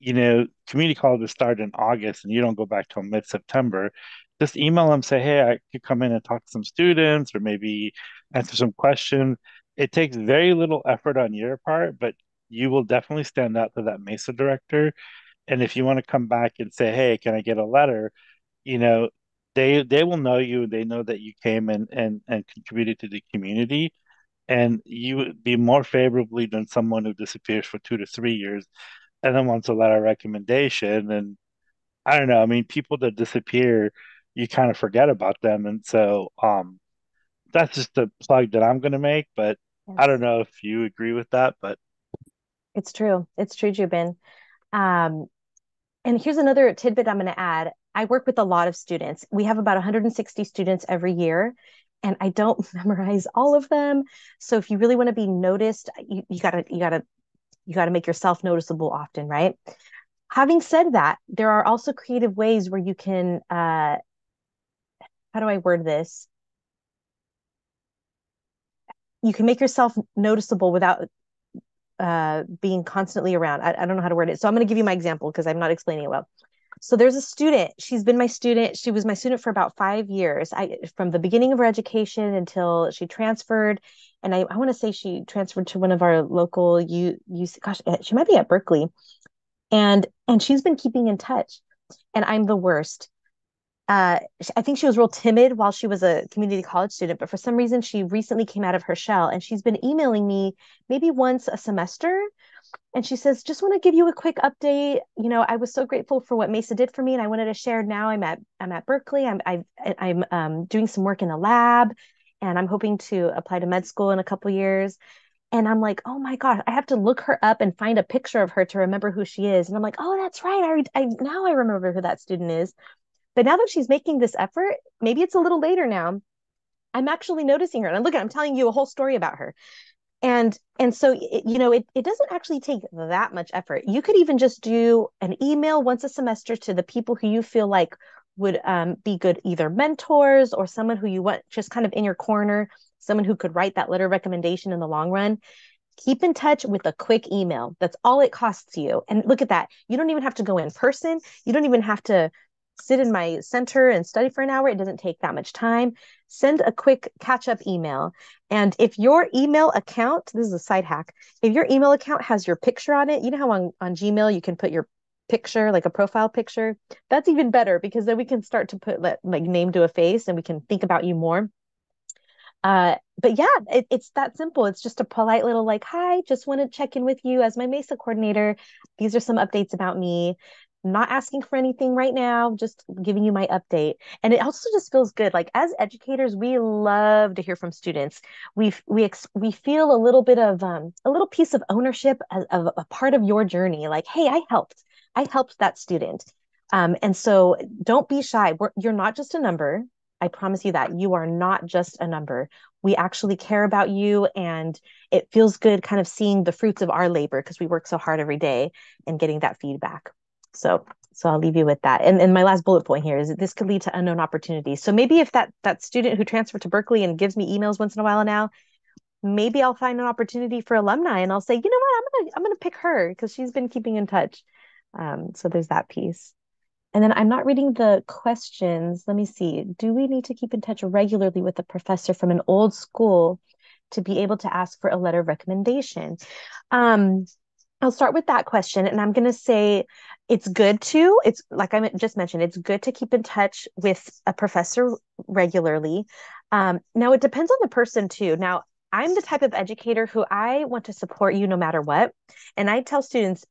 community colleges start in August and you don't go back till mid-September, just email them, say, hey, I could come in and talk to some students or maybe answer some questions. It takes very little effort on your part, but you will definitely stand out to that MESA director. And if you want to come back and say, hey, can I get a letter? You know, they will know you. They know that you came and contributed to the community. And you would be more favorably than someone who disappears for 2 to 3 years and then wants a letter of recommendation. And I don't know. I mean, people that disappear, you kind of forget about them. And so that's just a plug that I'm going to make. But I don't know if you agree with that, but It's true. It's true, Jubin. And here's another tidbit I'm going to add. I work with a lot of students. We have about 160 students every year, and I don't memorize all of them. So if you really want to be noticed, you gotta make yourself noticeable often, right? Having said that, there are also creative ways where you can, how do I word this? You can make yourself noticeable without being constantly around. I don't know how to word it. So I'm going to give you my example because I'm not explaining it well. So there's a student. She's been my student. She was my student for about 5 years. From the beginning of her education until she transferred. And I want to say she transferred to one of our local gosh, she might be at Berkeley. And she's been keeping in touch. And I'm the worst. I think she was real timid while she was a community college student, but for some reason she recently came out of her shell and she's been emailing me maybe once a semester. And she says, just want to give you a quick update. I was so grateful for what MESA did for me. And I wanted to share now I'm at Berkeley. I'm doing some work in a lab and I'm hoping to apply to med school in a couple years. And I'm like, oh my God, I have to look her up and find a picture of her to remember who she is. And I'm like, oh, that's right. Now I remember who that student is. But now that she's making this effort, maybe it's a little later now, I'm actually noticing her. And I'm telling you a whole story about her. And so it doesn't actually take that much effort. You could even just do an email once a semester to the people who you feel like would be good, either mentors or someone who you want just kind of in your corner, someone who could write that letter of recommendation in the long run. Keep in touch with a quick email. That's all it costs you. And look at that. You don't even have to go in person. You don't even have to sit in my center and study for an hour. It doesn't take that much time. Send a quick catch-up email. And if your email account, this is a side hack, if your email account has your picture on it, you know how on Gmail you can put your picture, like a profile picture? That's even better, because then we can start to put like name to a face and we can think about you more. But yeah, it's that simple. It's just a polite little like, hi, just want to check in with you as my MESA coordinator. These are some updates about me. I'm not asking for anything right now, just giving you my update. And it also just feels good. Like, as educators, we love to hear from students. We feel a little bit of a little piece of ownership of a part of your journey. Like, hey, I helped that student. And so don't be shy. You're not just a number. I promise you that. You are not just a number. We actually care about you, and it feels good kind of seeing the fruits of our labor, because we work so hard every day, and getting that feedback. So I'll leave you with that. And my last bullet point here is that this could lead to unknown opportunities. So maybe if that student who transferred to Berkeley and gives me emails once in a while now, maybe I'll find an opportunity for alumni, and I'll say, you know what, I'm gonna pick her because she's been keeping in touch. So there's that piece. And then I'm not reading the questions. Let me see. Do we need to keep in touch regularly with a professor from an old school to be able to ask for a letter of recommendation? I'll start with that question, and I'm going to say it's good to, it's like I just mentioned, it's good to keep in touch with a professor regularly. Now, it depends on the person too. Now, I'm the type of educator who I want to support you no matter what. And I tell students,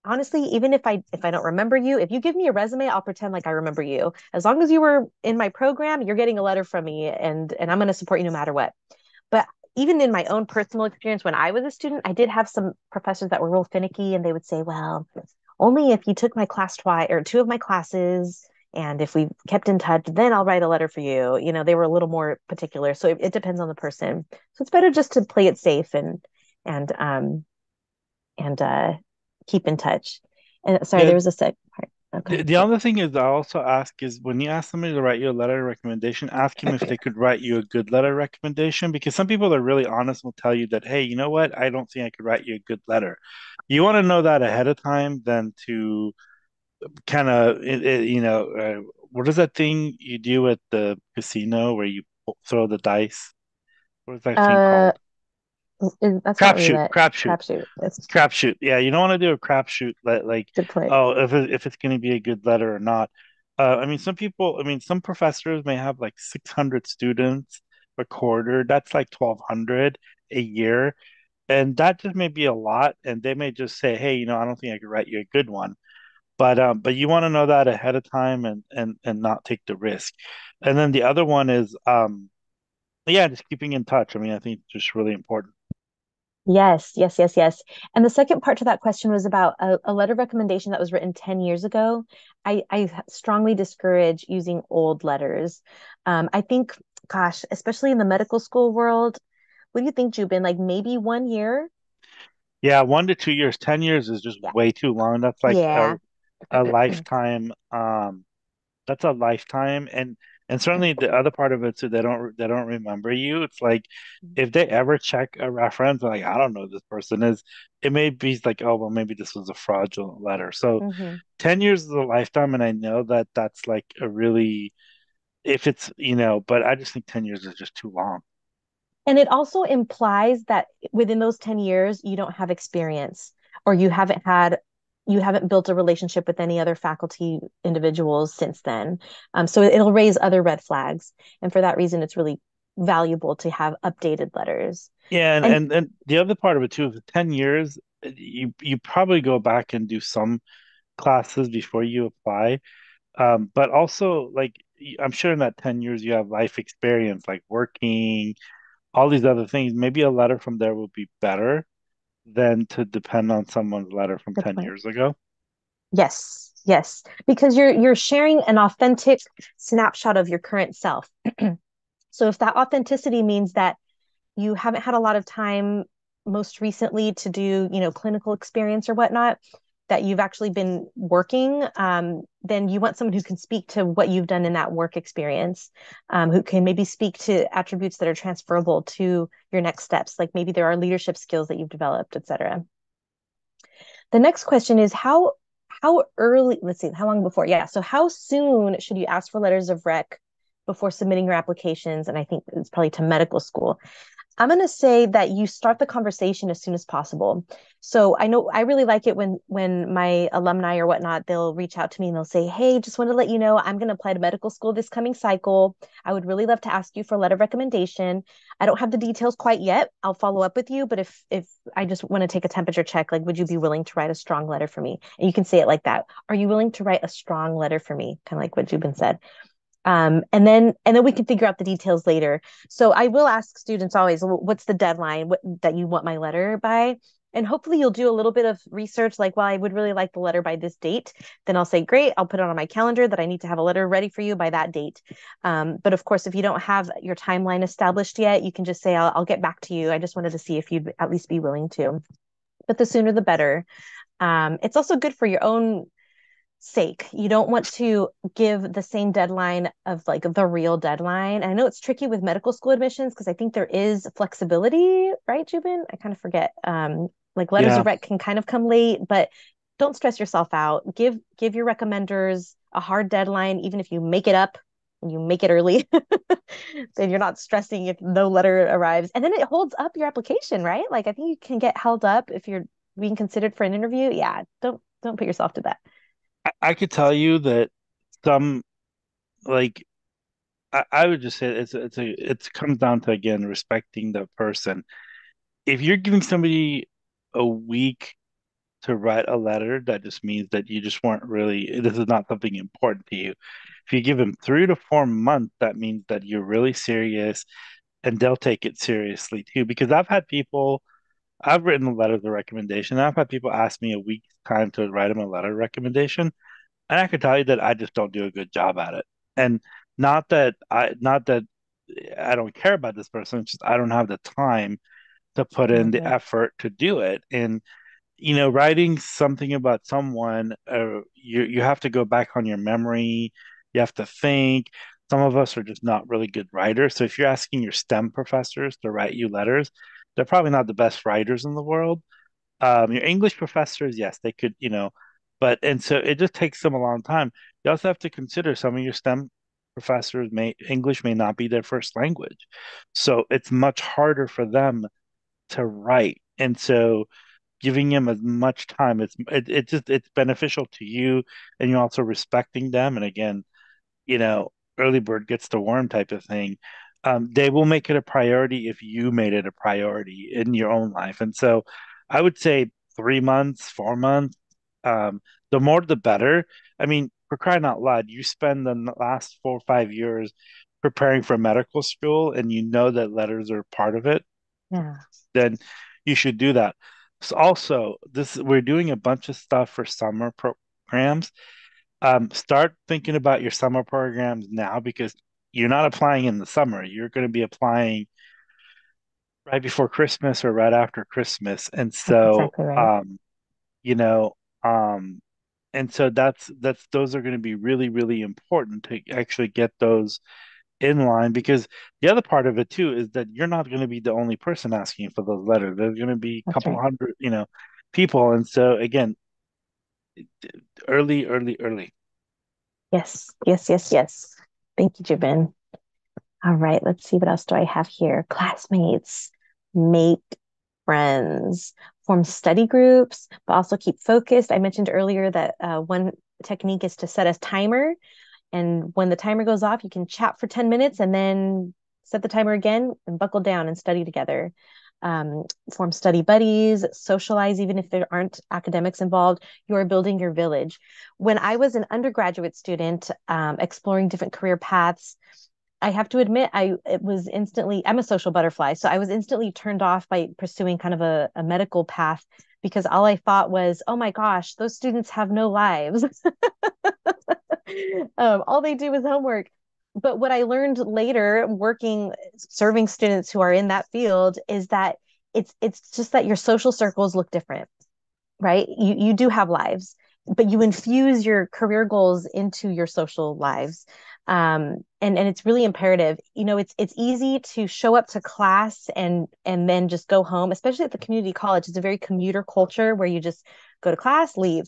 honestly, even if I don't remember you, if you give me a resume, I'll pretend like I remember you. As long as you were in my program, you're getting a letter from me, and I'm going to support you no matter what. But even in my own personal experience, when I was a student, I did have some professors that were real finicky, and they would say, well, only if you took my class twice or two of my classes, and if we kept in touch, then I'll write a letter for you. They were a little more particular. So it depends on the person. So it's better just to play it safe and keep in touch. And sorry, Yeah, there was a second part. Okay. the other thing is I also ask is when you ask somebody to write you a letter of recommendation, ask them if they could write you a good letter of recommendation, because some people are really honest, will tell you that, hey, you know what? I don't think I could write you a good letter. You want to know that ahead of time than to kind of, what is that thing you do at the casino where you throw the dice? What is that thing Uh, called? that's not Crapshoot, roulette. crapshoot. Crapshoot. That's Crapshoot. Yeah, you don't want to do a crapshoot like, good point. oh, if it's going to be a good letter or not. I mean, some professors may have like 600 students a quarter. That's like 1,200 a year, and that just may be a lot. And they may just say, hey, I don't think I could write you a good one. But you want to know that ahead of time and not take the risk. And then the other one is, yeah, just keeping in touch. I mean, I think it's just really important. Yes, yes, yes, yes. And the second part to that question was about a letter of recommendation that was written 10 years ago. I strongly discourage using old letters. I think, gosh, especially in the medical school world, what do you think, Jubin? Like maybe 1 year? Yeah, 1 to 2 years. 10 years is just Yeah. way too long. That's like Yeah. a lifetime. That's a lifetime, and certainly the other part of it, so they don't remember you. It's like if they ever check a reference, like I don't know who this person is, it may be like, oh well, maybe this was a fraudulent letter. So Mm-hmm. 10 years is a lifetime, and I know that that's like a really, if it's but I just think 10 years is just too long. And it also implies that within those 10 years, you don't have experience, or you haven't built a relationship with any other faculty individuals since then. So it'll raise other red flags. And for that reason, it's really valuable to have updated letters. Yeah, and, And and and the other part of it too, the 10 years, you probably go back and do some classes before you apply. But also, like, I'm sure in that 10 years you have life experience, like working, all these other things. Maybe a letter from there would be better than to depend on someone's letter from good 10 point. years ago. Yes, yes, because you're sharing an authentic snapshot of your current self. So if that authenticity means that you haven't had a lot of time most recently to do, clinical experience or whatnot, that you've actually been working, then you want someone who can speak to what you've done in that work experience, who can maybe speak to attributes that are transferable to your next steps. Like maybe there are leadership skills that you've developed, et cetera. The next question is how early, let's see, how long before? Yeah. So how soon should you ask for letters of rec before submitting your applications? And I think it's probably to medical school. I'm going to say that you start the conversation as soon as possible. So I know I really like it when my alumni or whatnot, they'll reach out to me and they'll say, hey, just want to let you know, I'm going to apply to medical school this coming cycle. I would really love to ask you for a letter of recommendation. I don't have the details quite yet. I'll follow up with you. But if I just want to take a temperature check, like, would you be willing to write a strong letter for me? And you can say it like that. Are you willing to write a strong letter for me? Kind of like what Jubin said. And then we can figure out the details later. So I will ask students always, what's the deadline that you want my letter by? And hopefully you'll do a little bit of research, like, well, I would really like the letter by this date. Then I'll say, great, I'll put it on my calendar that I need to have a letter ready for you by that date. But of course, if you don't have your timeline established yet, you can just say, I'll get back to you. I just wanted to see if you'd at least be willing to. But the sooner the better. It's also good for your own sake. You don't want to give the same deadline of like the real deadline. And I know it's tricky with medical school admissions because I think there is flexibility, right, Jubin? I kind of forget. Like letters of rec can kind of come late, but don't stress yourself out. Give your recommenders a hard deadline, even if you make it up and you make it early. Then you're not stressing if no letter arrives. And then it holds up your application, right? Like I think you can get held up if you're being considered for an interview. Yeah, don't put yourself to that. I could tell you that some like I would just say it comes down to again respecting the person. If you're giving somebody a week to write a letter, that just means that you just weren't really, this is not something important to you. If you give them 3 to 4 months, that means that you're really serious and they'll take it seriously too. Because I've written letters of recommendation. I've had people ask me a week's time to write them a letter of recommendation. And I can tell you that I just don't do a good job at it. And not that I don't care about this person, it's just I don't have the time to put in the effort to do it. And writing something about someone, you have to go back on your memory. You have to think. Some of us are just not really good writers. So if you're asking your STEM professors to write you letters, they're probably not the best writers in the world. Your English professors, yes, they could, and so it just takes them a long time. You also have to consider some of your STEM professors English may not be their first language. So it's much harder for them to write. And so giving them as much time, it's beneficial to you and you're also respecting them. And again, early bird gets the worm type of thing. They will make it a priority if you made it a priority in your own life. And so I would say 3 months, 4 months, the more the better. I mean, for crying out loud, you spend the last 4 or 5 years preparing for medical school and you know that letters are part of it, Yeah. then you should do that. So also, we're doing a bunch of stuff for summer programs. Start thinking about your summer programs now because you're not applying in the summer. You're going to be applying right before Christmas or right after Christmas. And That's so, exactly right. you know, and so that's those are going to be really, really important to actually get those in line because the other part of it too is that you're not going to be the only person asking for those letters. There's going to be a That's couple right. hundred, people. And so again, early, early, early. Yes, yes, yes, yes. Thank you, Jabin. All right, let's see what else do I have here. Classmates, make friends, form study groups, but also keep focused. I mentioned earlier that one technique is to set a timer. And when the timer goes off, you can chat for 10 minutes and then set the timer again and buckle down and study together. Form study buddies, socialize, even if there aren't academics involved. You're building your village. When I was an undergraduate student exploring different career paths, I have to admit, I'm a social butterfly. So I was instantly turned off by pursuing kind of a medical path because all I thought was, oh my gosh, those students have no lives. All they do is homework. But what I learned later, serving students who are in that field, is that it's just that your social circles look different, right? You do have lives, but you infuse your career goals into your social lives. And it's really imperative. It's easy to show up to class and then just go home, especially at the community college. It's a very commuter culture where you just go to class, leave.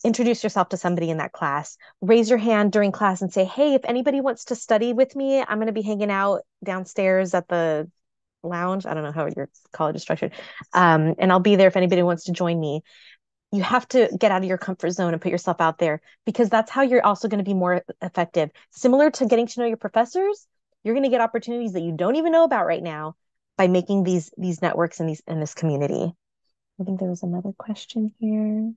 Introduce yourself to somebody in that class. Raise your hand during class and say, hey, if anybody wants to study with me, I'm going to be hanging out downstairs at the lounge. I don't know how your college is structured. And I'll be there if anybody wants to join me. You have to get out of your comfort zone and put yourself out there, because that's how you're also going to be more effective. Similar to getting to know your professors, you're going to get opportunities that you don't even know about right now by making these networks in this community. I think there was another question here.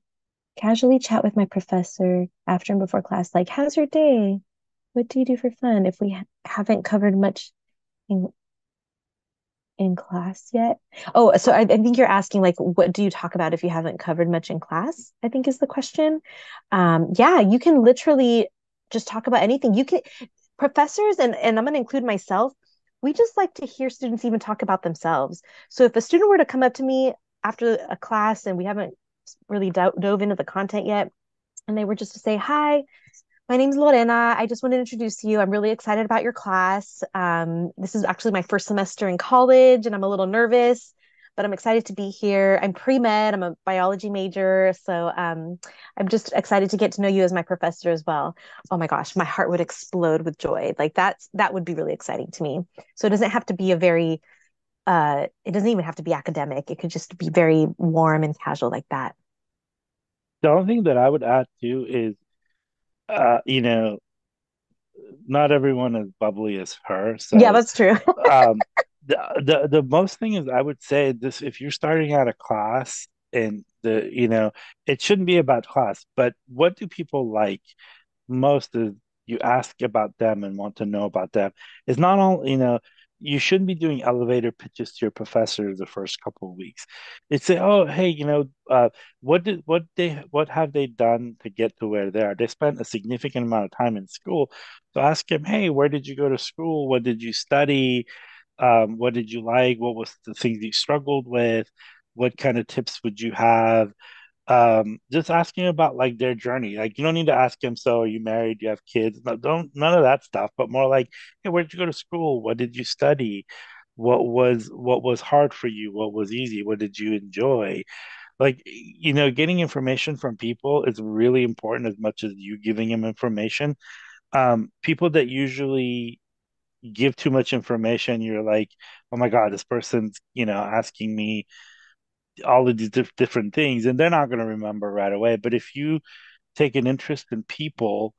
Casually chat with my professor after and before class, like, how's your day? What do you do for fun? If we haven't covered much in class yet. Oh, so I think you're asking, like, what do you talk about if you haven't covered much in class, I think is the question. Yeah, you can literally just talk about anything. Professors, and I'm going to include myself, we just like to hear students even talk about themselves. So if a student were to come up to me after a class and we haven't really dove into the content yet, and they were just to say, hi, my name's Lorena. I just wanted to introduce you. I'm really excited about your class. This is actually my first semester in college, and I'm a little nervous, but I'm excited to be here. I'm pre-med. I'm a biology major. So I'm just excited to get to know you as my professor as well. Oh my gosh, my heart would explode with joy. Like that would be really exciting to me. So it doesn't have to be it doesn't even have to be academic. It could just be very warm and casual like that. The only thing that I would add too is, uh, you know, not everyone is bubbly as her. Yeah, So, that's true. um, the most thing is, I would say this: if you're starting out a class, and it shouldn't be about class, but what do people like most is you ask about them and want to know about them. It's not all, you shouldn't be doing elevator pitches to your professor the first couple of weeks. It's say, oh, hey, what have they done to get to where they are? They spent a significant amount of time in school. So ask him, hey, where did you go to school? What did you study? What did you like? What was the things you struggled with? What kind of tips would you have? Just asking about like their journey. Like, you don't need to ask him, so are you married? Do you have kids? No, don't, none of that stuff, but more like, hey, where did you go to school? What did you study? What was hard for you? What was easy? What did you enjoy? Like, getting information from people is really important as much as you giving them information. People that usually give too much information, you're like, oh my God, this person's, asking me all of these different things, and they're not going to remember right away. But if you take an interest in people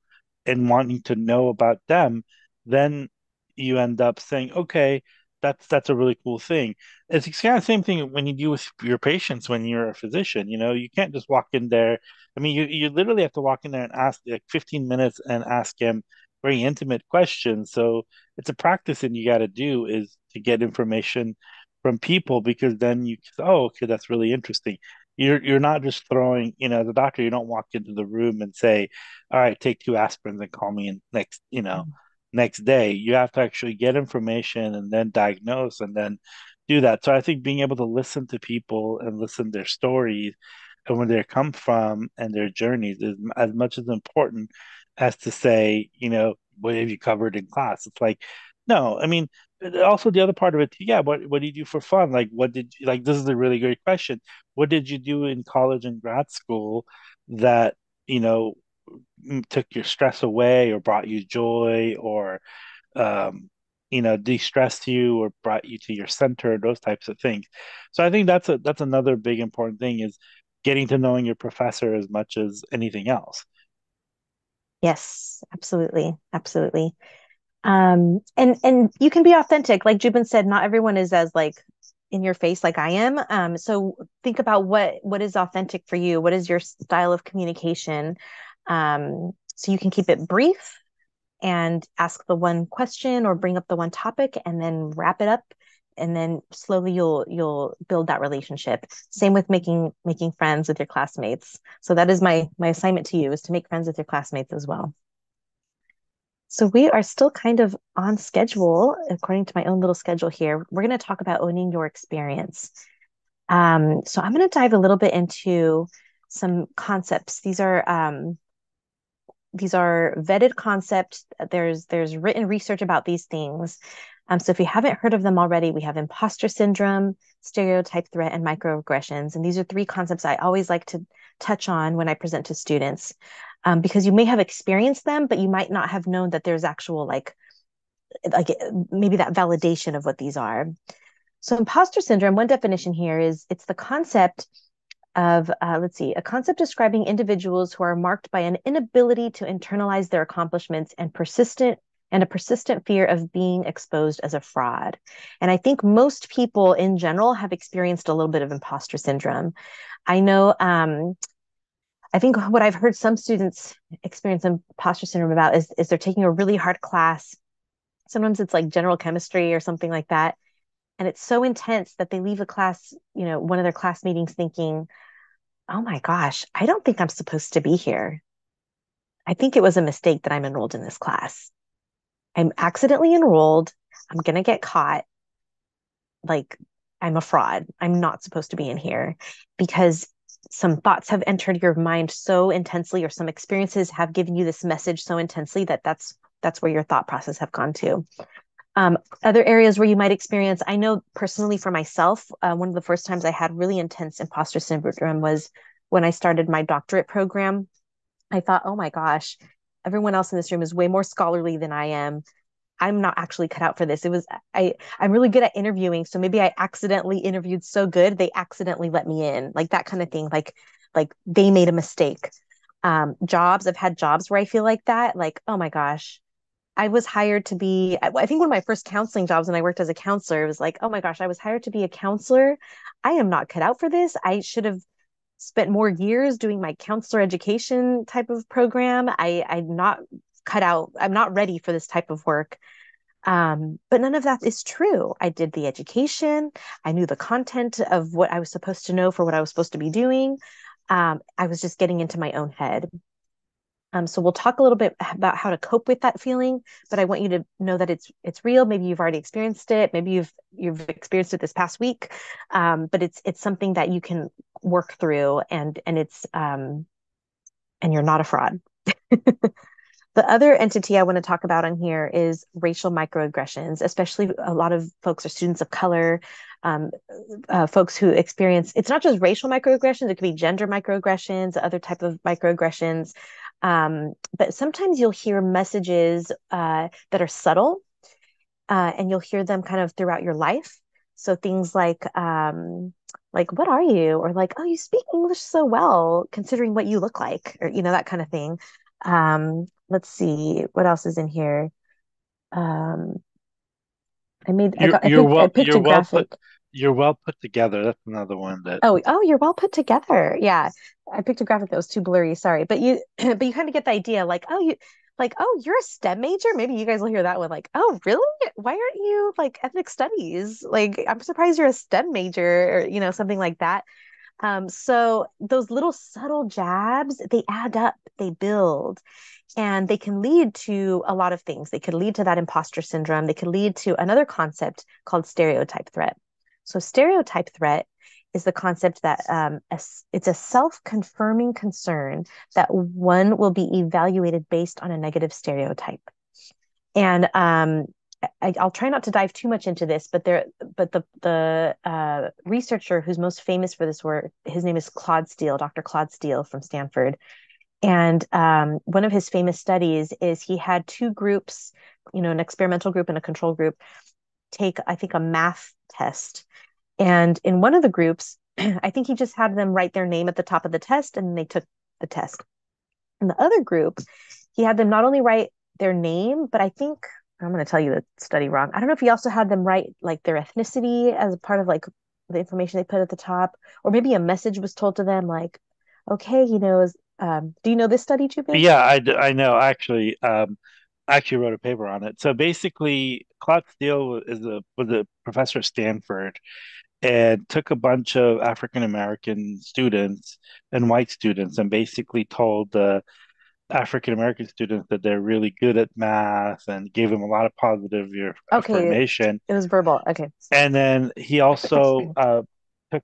and wanting to know about them, then you end up saying, okay, that's a really cool thing. It's kind of the same thing when you do with your patients when you're a physician. You can't just walk in there. I mean, you literally have to walk in there and ask like 15 minutes and ask him very intimate questions. So it's a practice, and you got to do is to get information from people, because then you say, oh, okay, that's really interesting. You're not just throwing, as a doctor, you don't walk into the room and say, all right, take 2 aspirins and call me in next day. You have to actually get information and then diagnose and then do that. So I think being able to listen to people and listen to their stories and where they come from and their journeys is as much as important as to say, what have you covered in class? It's like, no, I mean, also the other part of it, yeah, what do you do for fun? Like, what did you like? This is a really great question. What did you do in college and grad school that, you know, took your stress away or brought you joy, or de-stressed you or brought you to your center, those types of things. So I think that's another big important thing, is getting to knowing your professor as much as anything else. Yes, absolutely. Absolutely. And you can be authentic. Like Jubin said, not everyone is as like in your face like I am. So think about what is authentic for you. What is your style of communication? So you can keep it brief and ask the one question or bring up the one topic and then wrap it up. And then slowly you'll build that relationship. Same with making friends with your classmates. So that is my assignment to you, is to make friends with your classmates as well. So we are still kind of on schedule, according to my own little schedule here. We're going to talk about owning your experience. So I'm going to dive a little bit into some concepts. These are vetted concepts. There's written research about these things. So if you haven't heard of them already, we have imposter syndrome, stereotype threat, and microaggressions. And these are three concepts I always like to touch on when I present to students, because you may have experienced them, but you might not have known that there's actual like maybe that validation of what these are. So imposter syndrome, one definition here is it's the concept of, a concept describing individuals who are marked by an inability to internalize their accomplishments and a persistent fear of being exposed as a fraud. And I think most people in general have experienced a little bit of imposter syndrome. I know, I think what I've heard some students experience imposter syndrome about is they're taking a really hard class. Sometimes it's like general chemistry or something like that. And it's so intense that they leave a class, one of their class meetings thinking, oh my gosh, I don't think I'm supposed to be here. I think it was a mistake that I'm enrolled in this class. I'm accidentally enrolled. I'm going to get caught. Like, I'm a fraud. I'm not supposed to be in here because some thoughts have entered your mind so intensely, or some experiences have given you this message so intensely that that's where your thought process have gone to. Other areas where you might experience, I know personally for myself, one of the first times I had really intense imposter syndrome was when I started my doctorate program. I thought, oh my gosh, everyone else in this room is way more scholarly than I am. I'm not actually cut out for this. I'm really good at interviewing. So maybe I accidentally interviewed so good, they accidentally let me in, like that kind of thing. Like they made a mistake. I've had jobs where I feel like that, like, oh my gosh, I was hired to be, I think one of my first counseling jobs when I worked as a counselor, it was like, oh my gosh, I was hired to be a counselor. I am not cut out for this. I should have spent more years doing my counselor education type of program. I'm not cut out. I'm not ready for this type of work. But none of that is true. I did the education. I knew the content of what I was supposed to know for what I was supposed to be doing. I was just getting into my own head. So we'll talk a little bit about how to cope with that feeling, but I want you to know that it's real. Maybe you've already experienced it. Maybe you've experienced it this past week. But it's something that you can work through, and you're not a fraud. The other entity I want to talk about on here is racial microaggressions, especially a lot of folks are students of color, folks who experience, it's not just racial microaggressions, it could be gender microaggressions, other type of microaggressions. But sometimes you'll hear messages that are subtle, and you'll hear them kind of throughout your life. So things like, what are you? Or like, oh, you speak English so well, considering what you look like, or, that kind of thing. Let's see, what else is in here? I picked a graphic. You're well put together. That's another one that. Oh, you're well put together. Yeah. I picked a graphic that was too blurry. Sorry. But you kind of get the idea, like, oh, you're a STEM major. Maybe you guys will hear that one, like, oh, really? Why aren't you like ethnic studies? Like, I'm surprised you're a STEM major, or, something like that. So those little subtle jabs, they add up, they build, and they can lead to a lot of things. They could lead to that imposter syndrome. They could lead to another concept called stereotype threat. So stereotype threat is the concept that it's a self-confirming concern that one will be evaluated based on a negative stereotype. And I'll try not to dive too much into this, but the researcher who's most famous for this work, his name is Dr. Claude Steele from Stanford. And one of his famous studies is he had two groups, an experimental group and a control group, take, I think, a math test. And in one of the groups, I think he just had them write their name at the top of the test, and they took the test. In the other group, he had them not only write their name, but I think, I'm going to tell you the study wrong. I don't know if he also had them write like their ethnicity as a part of like the information they put at the top, or maybe a message was told to them like, okay, do you know this study, Jubin? Yeah, I know. Actually, I actually wrote a paper on it. So basically, Claude Steele was a professor at Stanford, and took a bunch of African American students and white students, and basically told African American students that they're really good at math and gave them a lot of positive Okay, affirmation. it was verbal. Okay. And then he also took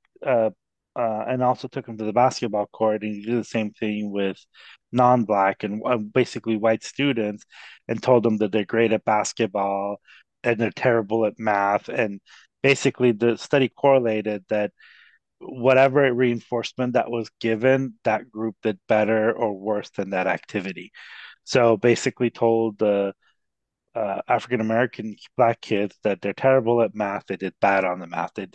and also took him to the basketball court, and he did the same thing with non-black and basically white students, and told them that they're great at basketball and they're terrible at math. And basically, the study correlated that whatever reinforcement that was given, that group did better or worse than that activity. So basically, told the African American black kids that they're terrible at math. They did bad on the math. When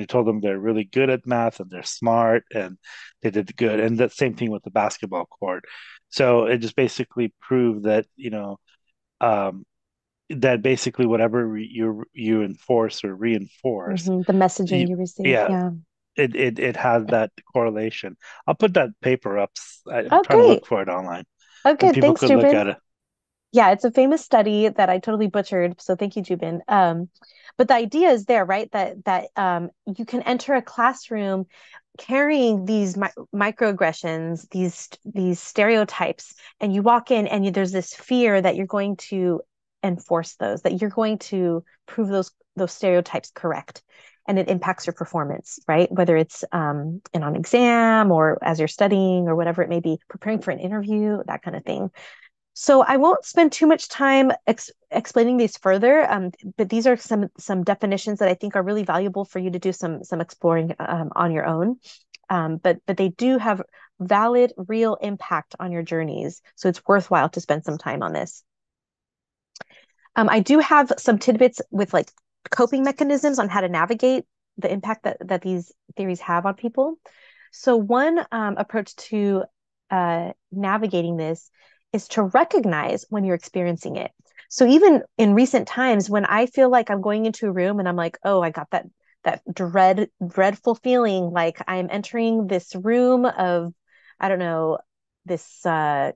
you told them they're really good at math and they're smart and they did good. And the same thing with the basketball court. So it just basically proved that, that basically whatever you enforce or reinforce, The messaging you receive. yeah, Yeah. it has that correlation. I'll put that paper up. I'm Oh, trying to great. look for it online, Oh, and good. people Thanks, could look Jubin. at it. Yeah, it's a famous study that I totally butchered. So thank you, Jubin. But the idea is there, right? That you can enter a classroom carrying these microaggressions, these stereotypes, and you walk in and there's this fear that you're going to enforce those, that you're going to prove those stereotypes correct. And it impacts your performance, right? Whether it's in an exam or as you're studying or whatever it may be, preparing for an interview, that kind of thing. So I won't spend too much time explaining these further, but these are some definitions that I think are really valuable for you to do some exploring on your own. But they do have valid, real impact on your journeys. So it's worthwhile to spend some time on this. I do have some tidbits with like coping mechanisms on how to navigate the impact that these theories have on people. So one approach to navigating this is to recognize when you're experiencing it. So even in recent times, when I feel like I'm going into a room and I'm like, oh, I got that dreadful feeling, like I'm entering this room of, I don't know, this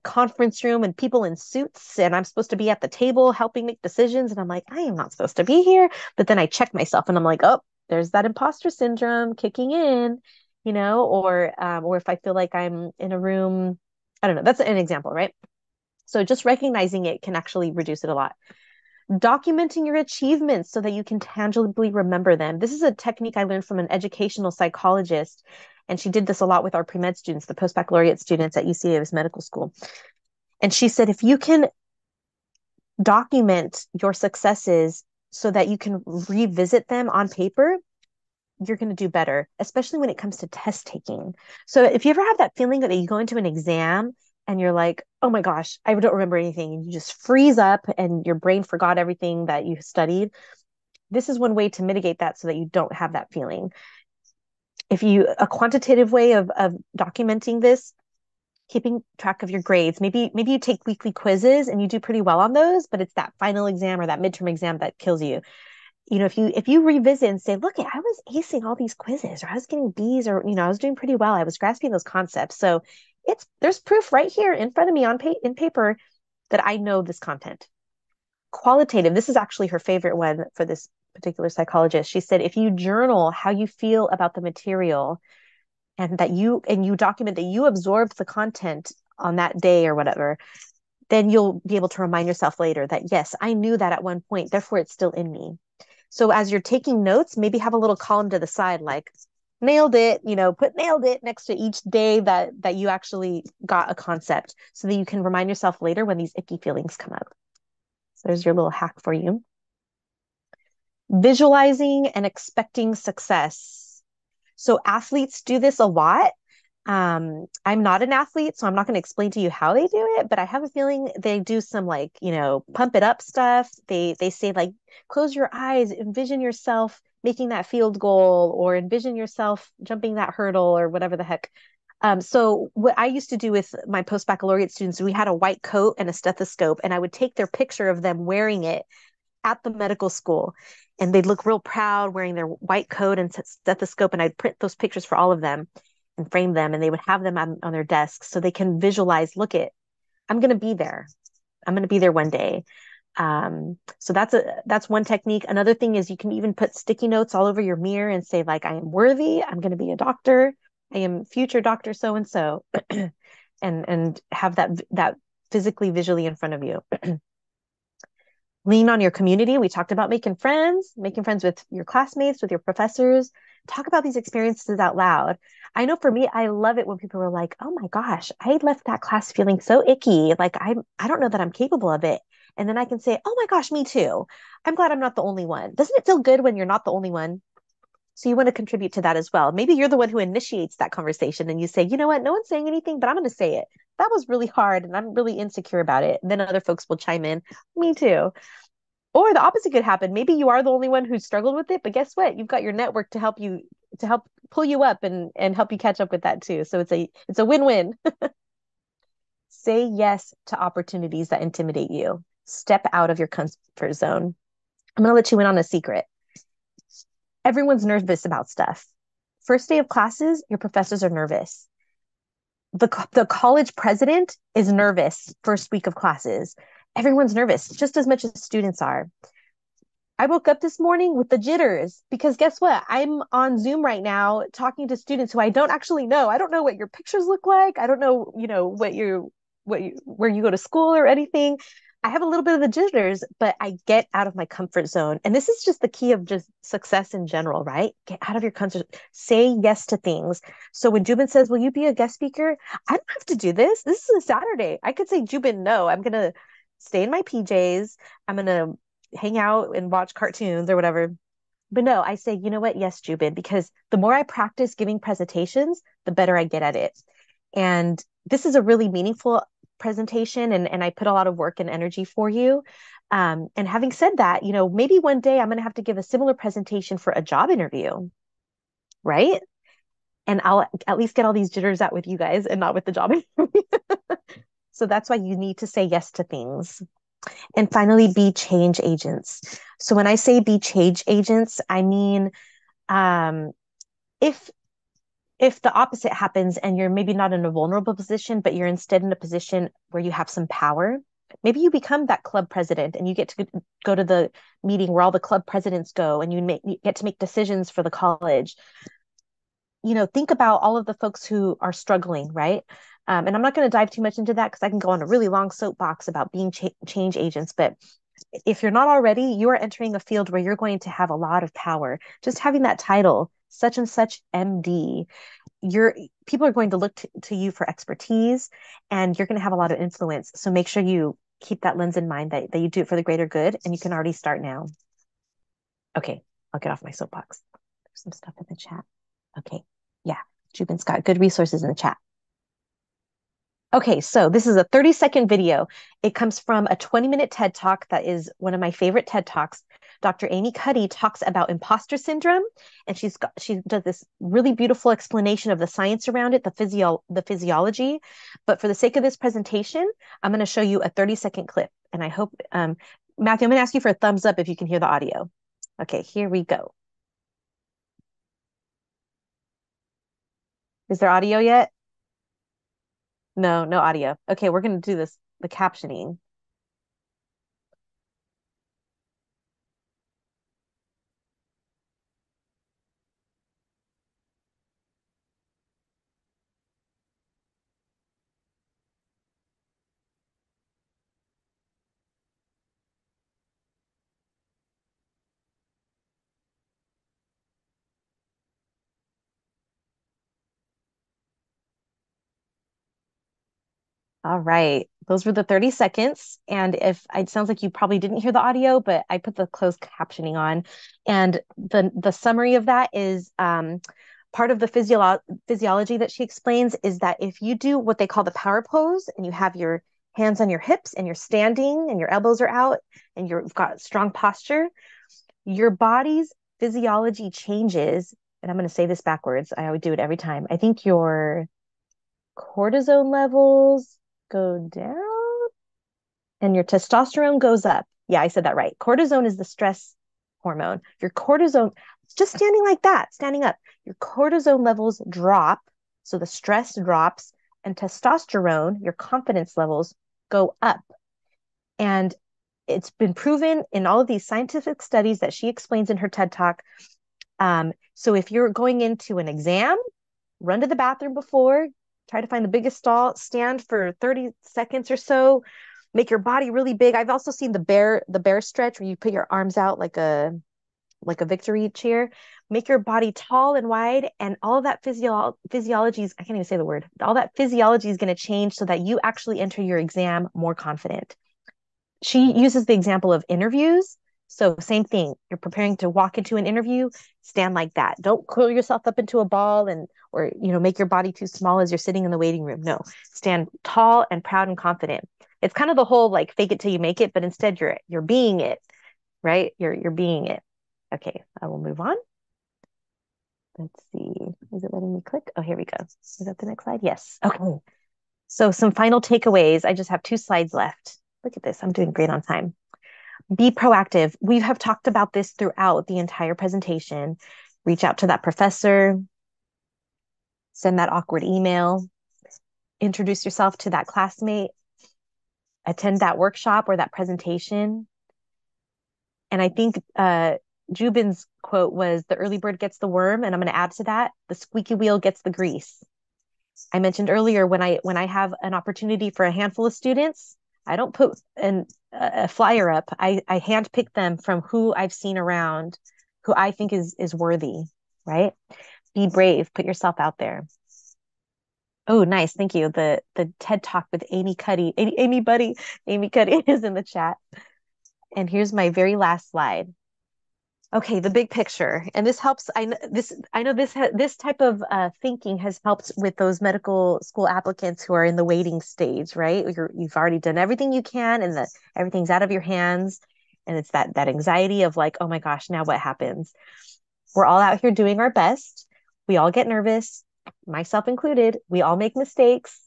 conference room and people in suits, and I'm supposed to be at the table helping make decisions, and I'm like, I am not supposed to be here. But then I check myself and I'm like, oh, there's that imposter syndrome kicking in, or if I feel like I'm in a room, I don't know, that's an example, right? So just recognizing it can actually reduce it a lot. Documenting your achievements so that you can tangibly remember them. This is a technique I learned from an educational psychologist, and she did this a lot with our pre-med students, the post-baccalaureate students at UC Davis Medical School. And she said, if you can document your successes so that you can revisit them on paper, you're going to do better, especially when it comes to test taking. So if you ever have that feeling that you go into an exam and you're like, oh my gosh, I don't remember anything, and you just freeze up and your brain forgot everything that you studied, this is one way to mitigate that so that you don't have that feeling. A quantitative way of documenting this, keeping track of your grades, maybe you take weekly quizzes and you do pretty well on those, but it's that final exam or that midterm exam that kills you. If you revisit and say, look, I was acing all these quizzes, or I was getting B's, or I was doing pretty well, I was grasping those concepts. So there's proof right here in front of me in paper that I know this content. Qualitative, this is actually her favorite one for this particular psychologist. She said, if you journal how you feel about the material, and you document that you absorbed the content on that day or whatever, then you'll be able to remind yourself later that, yes, I knew that at one point, therefore it's still in me. So as you're taking notes, maybe have a little column to the side, like nailed it, put nailed it next to each day that you actually got a concept, so that you can remind yourself later when these icky feelings come up. So there's your little hack for you. Visualizing and expecting success. So athletes do this a lot. I'm not an athlete, so I'm not going to explain to you how they do it, but I have a feeling they do some pump it up stuff. They say like, close your eyes, envision yourself making that field goal, or envision yourself jumping that hurdle, or whatever the heck. So what I used to do with my post-baccalaureate students, we had a white coat and a stethoscope, and I would take their picture of them wearing it at the medical school, and they'd look real proud wearing their white coat and stethoscope, and I'd print those pictures for all of them and frame them, and they would have them on their desks so they can visualize, I'm going to be there. I'm going to be there one day. So that's one technique. Another thing is you can even put sticky notes all over your mirror and say, like, I am worthy. I'm going to be a doctor. I am future Dr. So-and-so. And have that physically, visually in front of you. Lean on your community. We talked about making friends with your classmates, with your professors. Talk about these experiences out loud. I know for me, I love it when people are like, oh my gosh, I left that class feeling so icky. Like I don't know that I'm capable of it. And then I can say, oh my gosh, me too. I'm glad I'm not the only one. Doesn't it feel good when you're not the only one? So you want to contribute to that as well. Maybe you're the one who initiates that conversation and you say, you know what, no one's saying anything, but I'm going to say it. That was really hard and I'm really insecure about it. And then other folks will chime in, me too. Or the opposite could happen. Maybe you are the only one who struggled with it, but guess what? You've got your network to help pull you up and help you catch up with that too. So it's a win-win. Say yes to opportunities that intimidate you. Step out of your comfort zone. I'm going to let you in on a secret. Everyone's nervous about stuff. First day of classes, your professors are nervous. The college president is nervous first week of classes. Everyone's nervous, just as much as students are. I woke up this morning with the jitters because guess what? I'm on Zoom right now talking to students who I don't actually know. I don't know what your pictures look like. I don't know, where you go to school or anything. I have a little bit of the jitters, but I get out of my comfort zone. And this is just the key of just success in general, right? Get out of your comfort. Say yes to things. So when Jubin says, will you be a guest speaker? I don't have to do this. This is a Saturday. I could say, Jubin, no, I'm going to stay in my PJs. I'm going to hang out and watch cartoons or whatever. But no, I say, you know what? Yes, Jubin, because the more I practice giving presentations, the better I get at it. And this is a really meaningful presentation and I put a lot of work and energy for you. And having said that, maybe one day I'm going to have to give a similar presentation for a job interview, right? And I'll at least get all these jitters out with you guys and not with the job interview. So that's why you need to say yes to things. And finally, be change agents. So when I say be change agents, I mean, if the opposite happens and you're maybe not in a vulnerable position, but you're instead in a position where you have some power, maybe you become that club president and you get to go to the meeting where all the club presidents go and you get to make decisions for the college. Think about all of the folks who are struggling, right? And I'm not going to dive too much into that because I can go on a really long soapbox about being change agents. But if you're not already, you are entering a field where you're going to have a lot of power. Just having that title, such and such MD, people are going to look to you for expertise and you're going to have a lot of influence. So make sure you keep that lens in mind that you do it for the greater good and you can already start now. Okay, I'll get off my soapbox. There's some stuff in the chat. Okay, yeah, Jubin's got good resources in the chat. Okay, so this is a 30-second video. It comes from a 20-minute TED Talk that is one of my favorite TED Talks. Dr. Amy Cuddy talks about imposter syndrome, and she does this really beautiful explanation of the science around it, the physiology. But for the sake of this presentation, I'm going to show you a 30-second clip, and I hope, Matthew, I'm going to ask you for a thumbs up if you can hear the audio. Okay, here we go. Is there audio yet? No audio. Okay, we're going to do the captioning. All right, those were the 30 seconds. And it sounds like you probably didn't hear the audio, but I put the closed captioning on. And the summary of that is part of the physiology that she explains is that if you do what they call the power pose and you have your hands on your hips and you're standing and your elbows are out and you've got strong posture, your body's physiology changes. And I'm going to say this backwards. I would do it every time. I think your cortisone levels go down and your testosterone goes up. Yeah, I said that right. Cortisone is the stress hormone. Your cortisone, just standing like that, standing up, your cortisone levels drop. So the stress drops and testosterone, your confidence levels go up. And it's been proven in all of these scientific studies that she explains in her TED Talk. So if you're going into an exam, run to the bathroom before, Try to find the biggest stall, stand for 30 seconds or so, make your body really big. I've also seen the bear stretch where you put your arms out like a victory cheer. Make your body tall and wide, and all of that physiology is, I can't even say the word. All that physiology is going to change so that you actually enter your exam more confident. She uses the example of interviews. So same thing. You're preparing to walk into an interview, stand like that. Don't curl yourself up into a ball and or make your body too small as you're sitting in the waiting room. No, stand tall and proud and confident. It's kind of the whole like fake it till you make it, but instead you're being it, right? You're being it. Okay, I will move on. Let's see. Is it letting me click? Oh, here we go. Is that the next slide? Yes. Okay. So some final takeaways. I just have 2 slides left. Look at this. I'm doing great on time. Be proactive. We have talked about this throughout the entire presentation. Reach out to that professor, send that awkward email, introduce yourself to that classmate, attend that workshop or that presentation. And I think Jubin's quote was, the early bird gets the worm, and I'm going to add to that, the squeaky wheel gets the grease. I mentioned earlier, when I have an opportunity for a handful of students, I don't put a flyer up. I handpick them from who I've seen around, who I think is worthy, right? Be brave, put yourself out there. Oh, nice. Thank you. The TED Talk with Amy Cuddy, Amy Cuddy is in the chat. And here's my very last slide. Okay, the big picture, and this helps. I know this type of thinking has helped with those medical school applicants who are in the waiting stage, right? You've already done everything you can, and everything's out of your hands, and it's that anxiety of like, oh my gosh, now what happens? We're all out here doing our best. We all get nervous, myself included. We all make mistakes.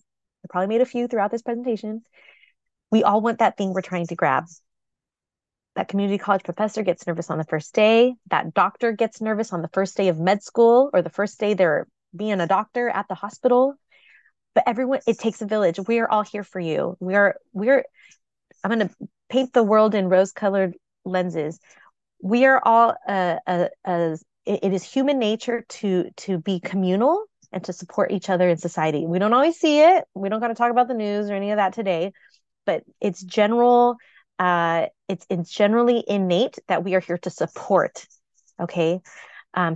I probably made a few throughout this presentation. We all want that thing we're trying to grab. That community college professor gets nervous on the first day. That doctor gets nervous on the first day of med school or the first day they're being a doctor at the hospital. But everyone, it takes a village. We are all here for you. I'm going to paint the world in rose-colored lenses. We are all, it is human nature to be communal and to support each other in society. We don't always see it. We don't got to talk about the news or any of that today, but it's general. It's generally innate that we are here to support. Okay.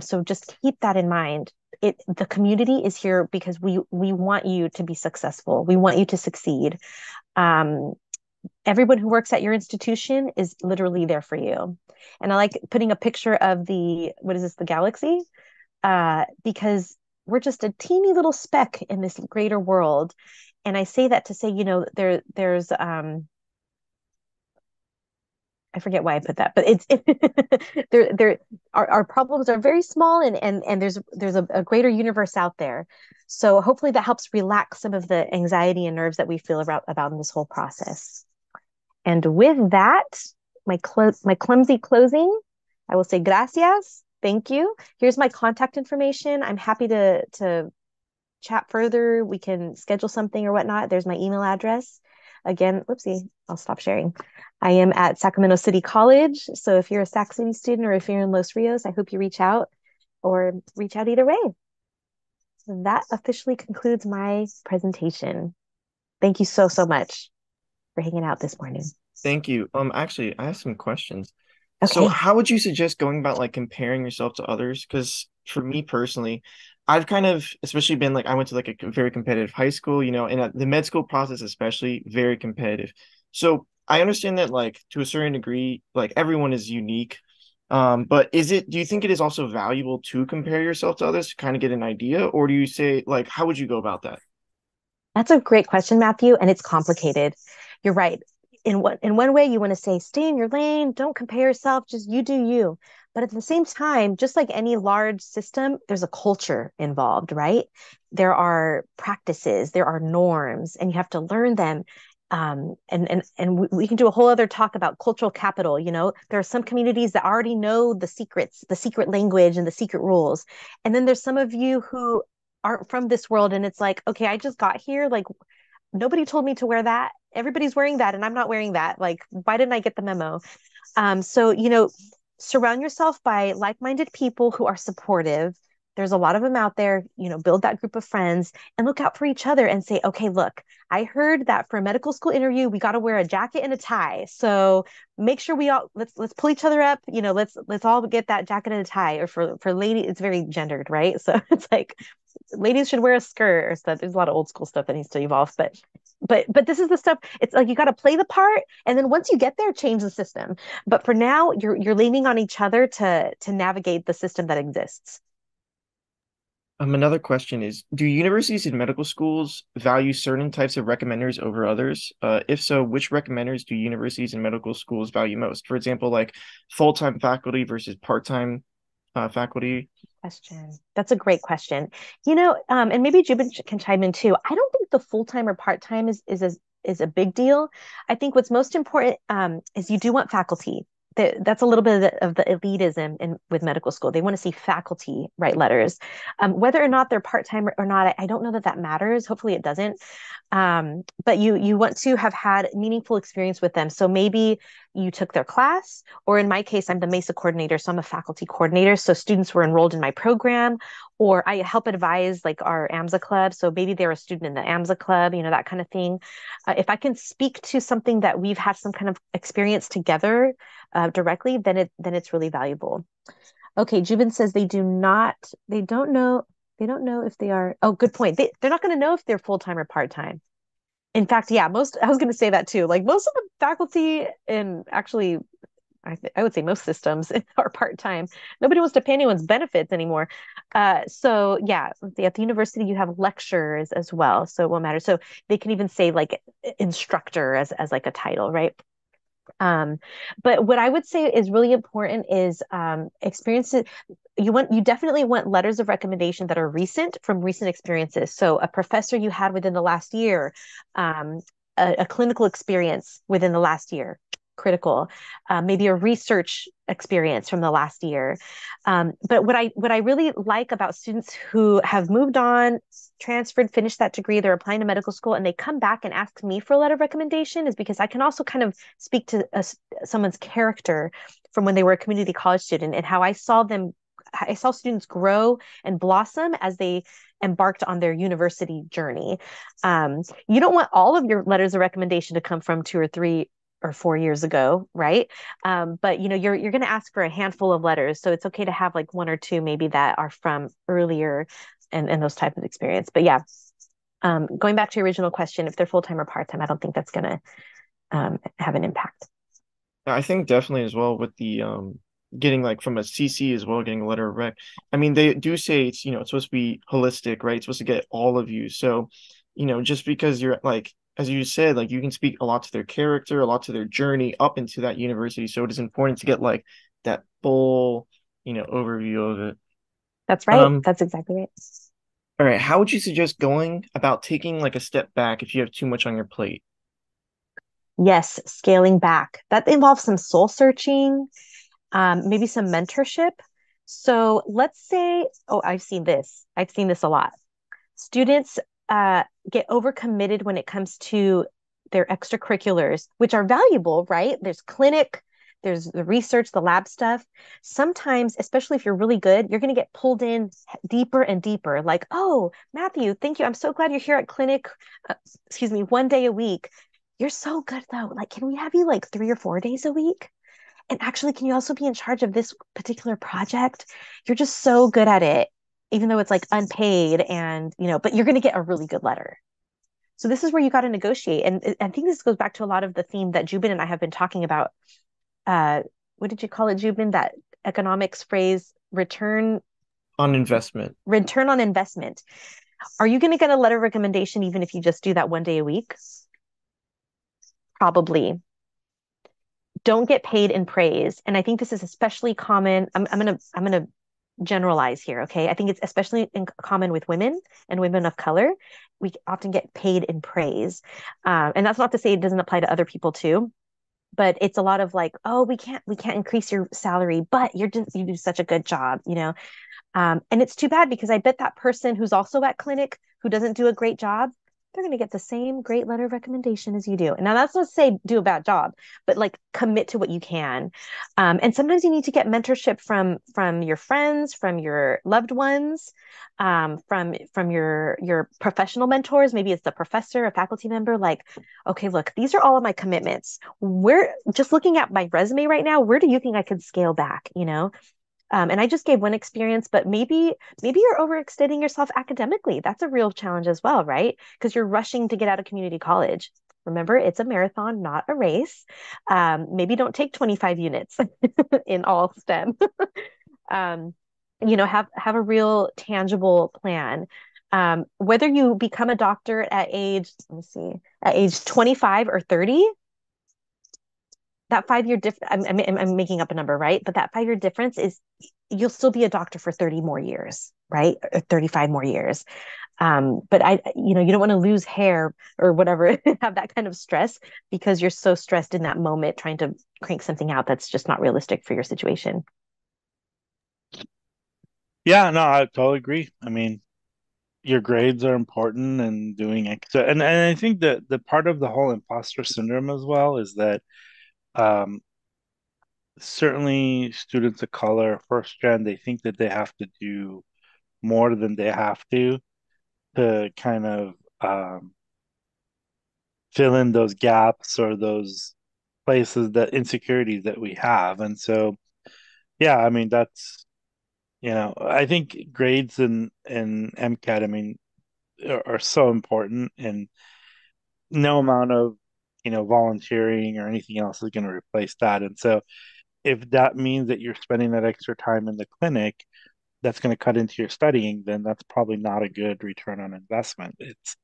So just keep that in mind. The community is here because we want you to be successful. We want you to succeed. Everyone who works at your institution is literally there for you. And I like putting a picture of the galaxy? Because we're just a teeny little speck in this greater world. And I say that to say, there's I forget why I put that, but it's our problems are very small, and there's a greater universe out there. So hopefully that helps relax some of the anxiety and nerves that we feel about in this whole process. And with that, my clumsy closing, I will say gracias, thank you. Here's my contact information. I'm happy to chat further. We can schedule something or whatnot. There's my email address. Again, whoopsie, I'll stop sharing. I am at Sacramento City College. So if you're a Sac City student or if you're in Los Rios, I hope you reach out either way. So that officially concludes my presentation. Thank you so much for hanging out this morning. Thank you. Actually, I have some questions. Okay. So how would you suggest going about like comparing yourself to others? Because for me personally, I've kind of, especially been like, I went to like a very competitive high school, and the med school process, especially very competitive. So I understand that like to a certain degree, like everyone is unique. But do you think it is also valuable to compare yourself to others to kind of get an idea? Or do you say like, how would you go about that? That's a great question, Matthew, and it's complicated. You're right. In one way, you want to say, stay in your lane, don't compare yourself, just you do you. But at the same time, just like any large system, there's a culture involved, right? There are practices, there are norms, and you have to learn them. And we can do a whole other talk about cultural capital. There are some communities that already know the secrets, the secret language and the secret rules. And then there's some of you who aren't from this world, and it's like, okay, I just got here, like nobody told me to wear that. Everybody's wearing that and I'm not wearing that. Like, why didn't I get the memo? So surround yourself by like-minded people who are supportive. There's a lot of them out there, build that group of friends and look out for each other and say, okay, look, I heard that for a medical school interview, we got to wear a jacket and a tie. So make sure we all let's pull each other up, let's all get that jacket and a tie. Or for lady, it's very gendered, right? So it's like ladies should wear a skirt or stuff. There's a lot of old school stuff that needs to evolve, but this is the stuff. It's like you got to play the part, and then once you get there, change the system. But for now, you're leaning on each other to navigate the system that exists. Another question is, do universities and medical schools value certain types of recommenders over others? If so, which recommenders do universities and medical schools value most? For example, like full-time faculty versus part-time faculty. Question. That's a great question. And maybe Jubin can chime in too. I don't think the full-time or part-time is a big deal. I think what's most important is you do want faculty. That's a little bit of the elitism with medical school. They want to see faculty write letters. Whether or not they're part-time or not, I don't know that matters. Hopefully it doesn't. But you want to have had meaningful experience with them. So maybe you took their class, or in my case, I'm the MESA coordinator, so I'm a faculty coordinator. So students were enrolled in my program, or I help advise like our AMSA club. So maybe they're a student in the AMSA club, that kind of thing. If I can speak to something that we've had some kind of experience together directly, then it's really valuable. Okay, Jubin says they don't know if they are. Oh, good point. They're not going to know if they're full-time or part-time. In fact, yeah, I was going to say that too. Like most of the faculty, and actually, I would say most systems are part-time. Nobody wants to pay anyone's benefits anymore. So yeah, at the university you have lecturers as well, so it won't matter. So they can even say like instructor as like a title, right? But what I would say is really important is experiences. You definitely want letters of recommendation that are recent, from recent experiences. So a professor you had within the last year, a clinical experience within the last year, critical. Maybe a research experience from the last year. But what I really like about students who have moved on, transferred, finished that degree, they're applying to medical school, and they come back and ask me for a letter of recommendation, is because I can also kind of speak to someone's character from when they were a community college student, and how I saw students grow and blossom as they embarked on their university journey. You don't want all of your letters of recommendation to come from 2 or 3 or 4 years ago, right? But you're going to ask for a handful of letters, so it's okay to have like 1 or 2 maybe that are from earlier and those types of experience. But yeah, going back to your original question, if they're full-time or part-time, I don't think that's going to have an impact. I think definitely as well with the getting like from a CC as well, getting a letter of rec. I mean, they do say it's it's supposed to be holistic, right? It's supposed to get all of you. So, just because you're like, as you said, like you can speak a lot to their character, a lot to their journey up into that university. So it is important to get like that full, overview of it. That's right. That's exactly right. All right. How would you suggest going about taking like a step back if you have too much on your plate? Yes, scaling back. That involves some soul searching, maybe some mentorship. So let's say, I've seen this a lot. Students get overcommitted when it comes to their extracurriculars, which are valuable, right? There's clinic, there's the research, the lab stuff. Sometimes, especially if you're really good, you're going to get pulled in deeper and deeper. Like, oh, Matthew, thank you. I'm so glad you're here at clinic. 1 day a week. You're so good though. Like, can we have you like 3 or 4 days a week? And actually, can you also be in charge of this particular project? You're just so good at it, even though it's like unpaid, and but you're going to get a really good letter. So this is where you got to negotiate. And I think this goes back to a lot of the theme that Jubin and I have been talking about. What did you call it, Jubin? That economics phrase, return on investment. Return on investment. Are you going to get a letter of recommendation even if you just do that 1 day a week? Probably. Don't get paid in praise. And I think this is especially common. I'm gonna generalize here, okay? I think it's especially common with women and women of color. We often get paid in praise. And that's not to say it doesn't apply to other people too, but it's a lot of like, oh, we can't increase your salary, but you do such a good job, and it's too bad, because I bet that person who's also at clinic, who doesn't do a great job, they're going to get the same great letter of recommendation as you do. Now, that's not to say do a bad job, but like commit to what you can. And sometimes you need to get mentorship from your friends, from your loved ones, from your professional mentors. Maybe it's the professor, a faculty member. Like, okay, look, these are all of my commitments. Where, just looking at my resume right now, where do you think I could scale back? You know, and I just gave one experience, but maybe you're overextending yourself academically. That's a real challenge as well, right? Because you're rushing to get out of community college. Remember, it's a marathon, not a race. Maybe don't take 25 units in all STEM. You know, have a real tangible plan. Whether you become a doctor at age, let me see, at age 25 or 30, that 5 year I'm making up a number, right? But that 5 year difference is you'll still be a doctor for 30 more years, right? Or 35 more years. But you don't want to lose hair or whatever, have that kind of stress because you're so stressed in that moment trying to crank something out that's just not realistic for your situation. Yeah, no, I totally agree. I mean, your grades are important and doing extra, and I think that the part of the whole imposter syndrome as well is that um, certainly students of color, first gen, they think that they have to do more than they have to kind of fill in those gaps or those places, that insecurities that we have. And so, yeah, I mean, that's, I think grades in MCAT, I mean, are so important, and no amount of, volunteering or anything else is going to replace that. And so if that means that you're spending that extra time in the clinic, that's going to cut into your studying, then that's probably not a good return on investment. It's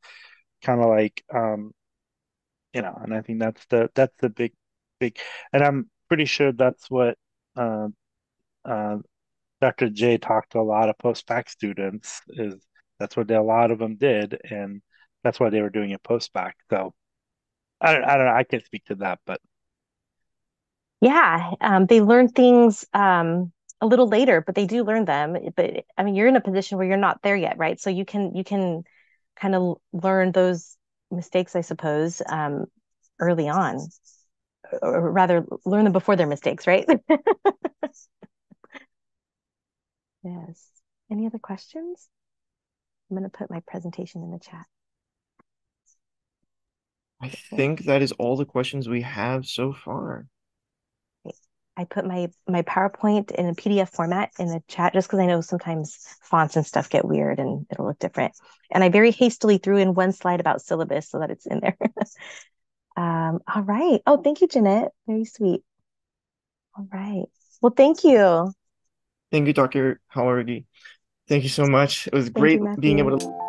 kind of like, and I think that's the big, and I'm pretty sure that's what uh, uh, Dr. J talked to a lot of post-bac students, is that's what a lot of them did, and that's why they were doing it post-bac. So I don't know. I can't speak to that, but Yeah, they learn things a little later, but they do learn them. But I mean, you're in a position where you're not there yet, right? So you can kind of learn those mistakes, I suppose, early on, or rather learn them before they're mistakes, right? Yes. Any other questions? I'm going to put my presentation in the chat. I think that is all the questions we have so far. I put my PowerPoint in a PDF format in the chat just because I know sometimes fonts and stuff get weird and it'll look different. And I very hastily threw in one slide about syllabus so that it's in there. All right. Oh, thank you, Jeanette. Very sweet. All right. Well, thank you. Thank you, Dr. Jáuregui. Thank you so much. It was Thank great you, being Matthew. able to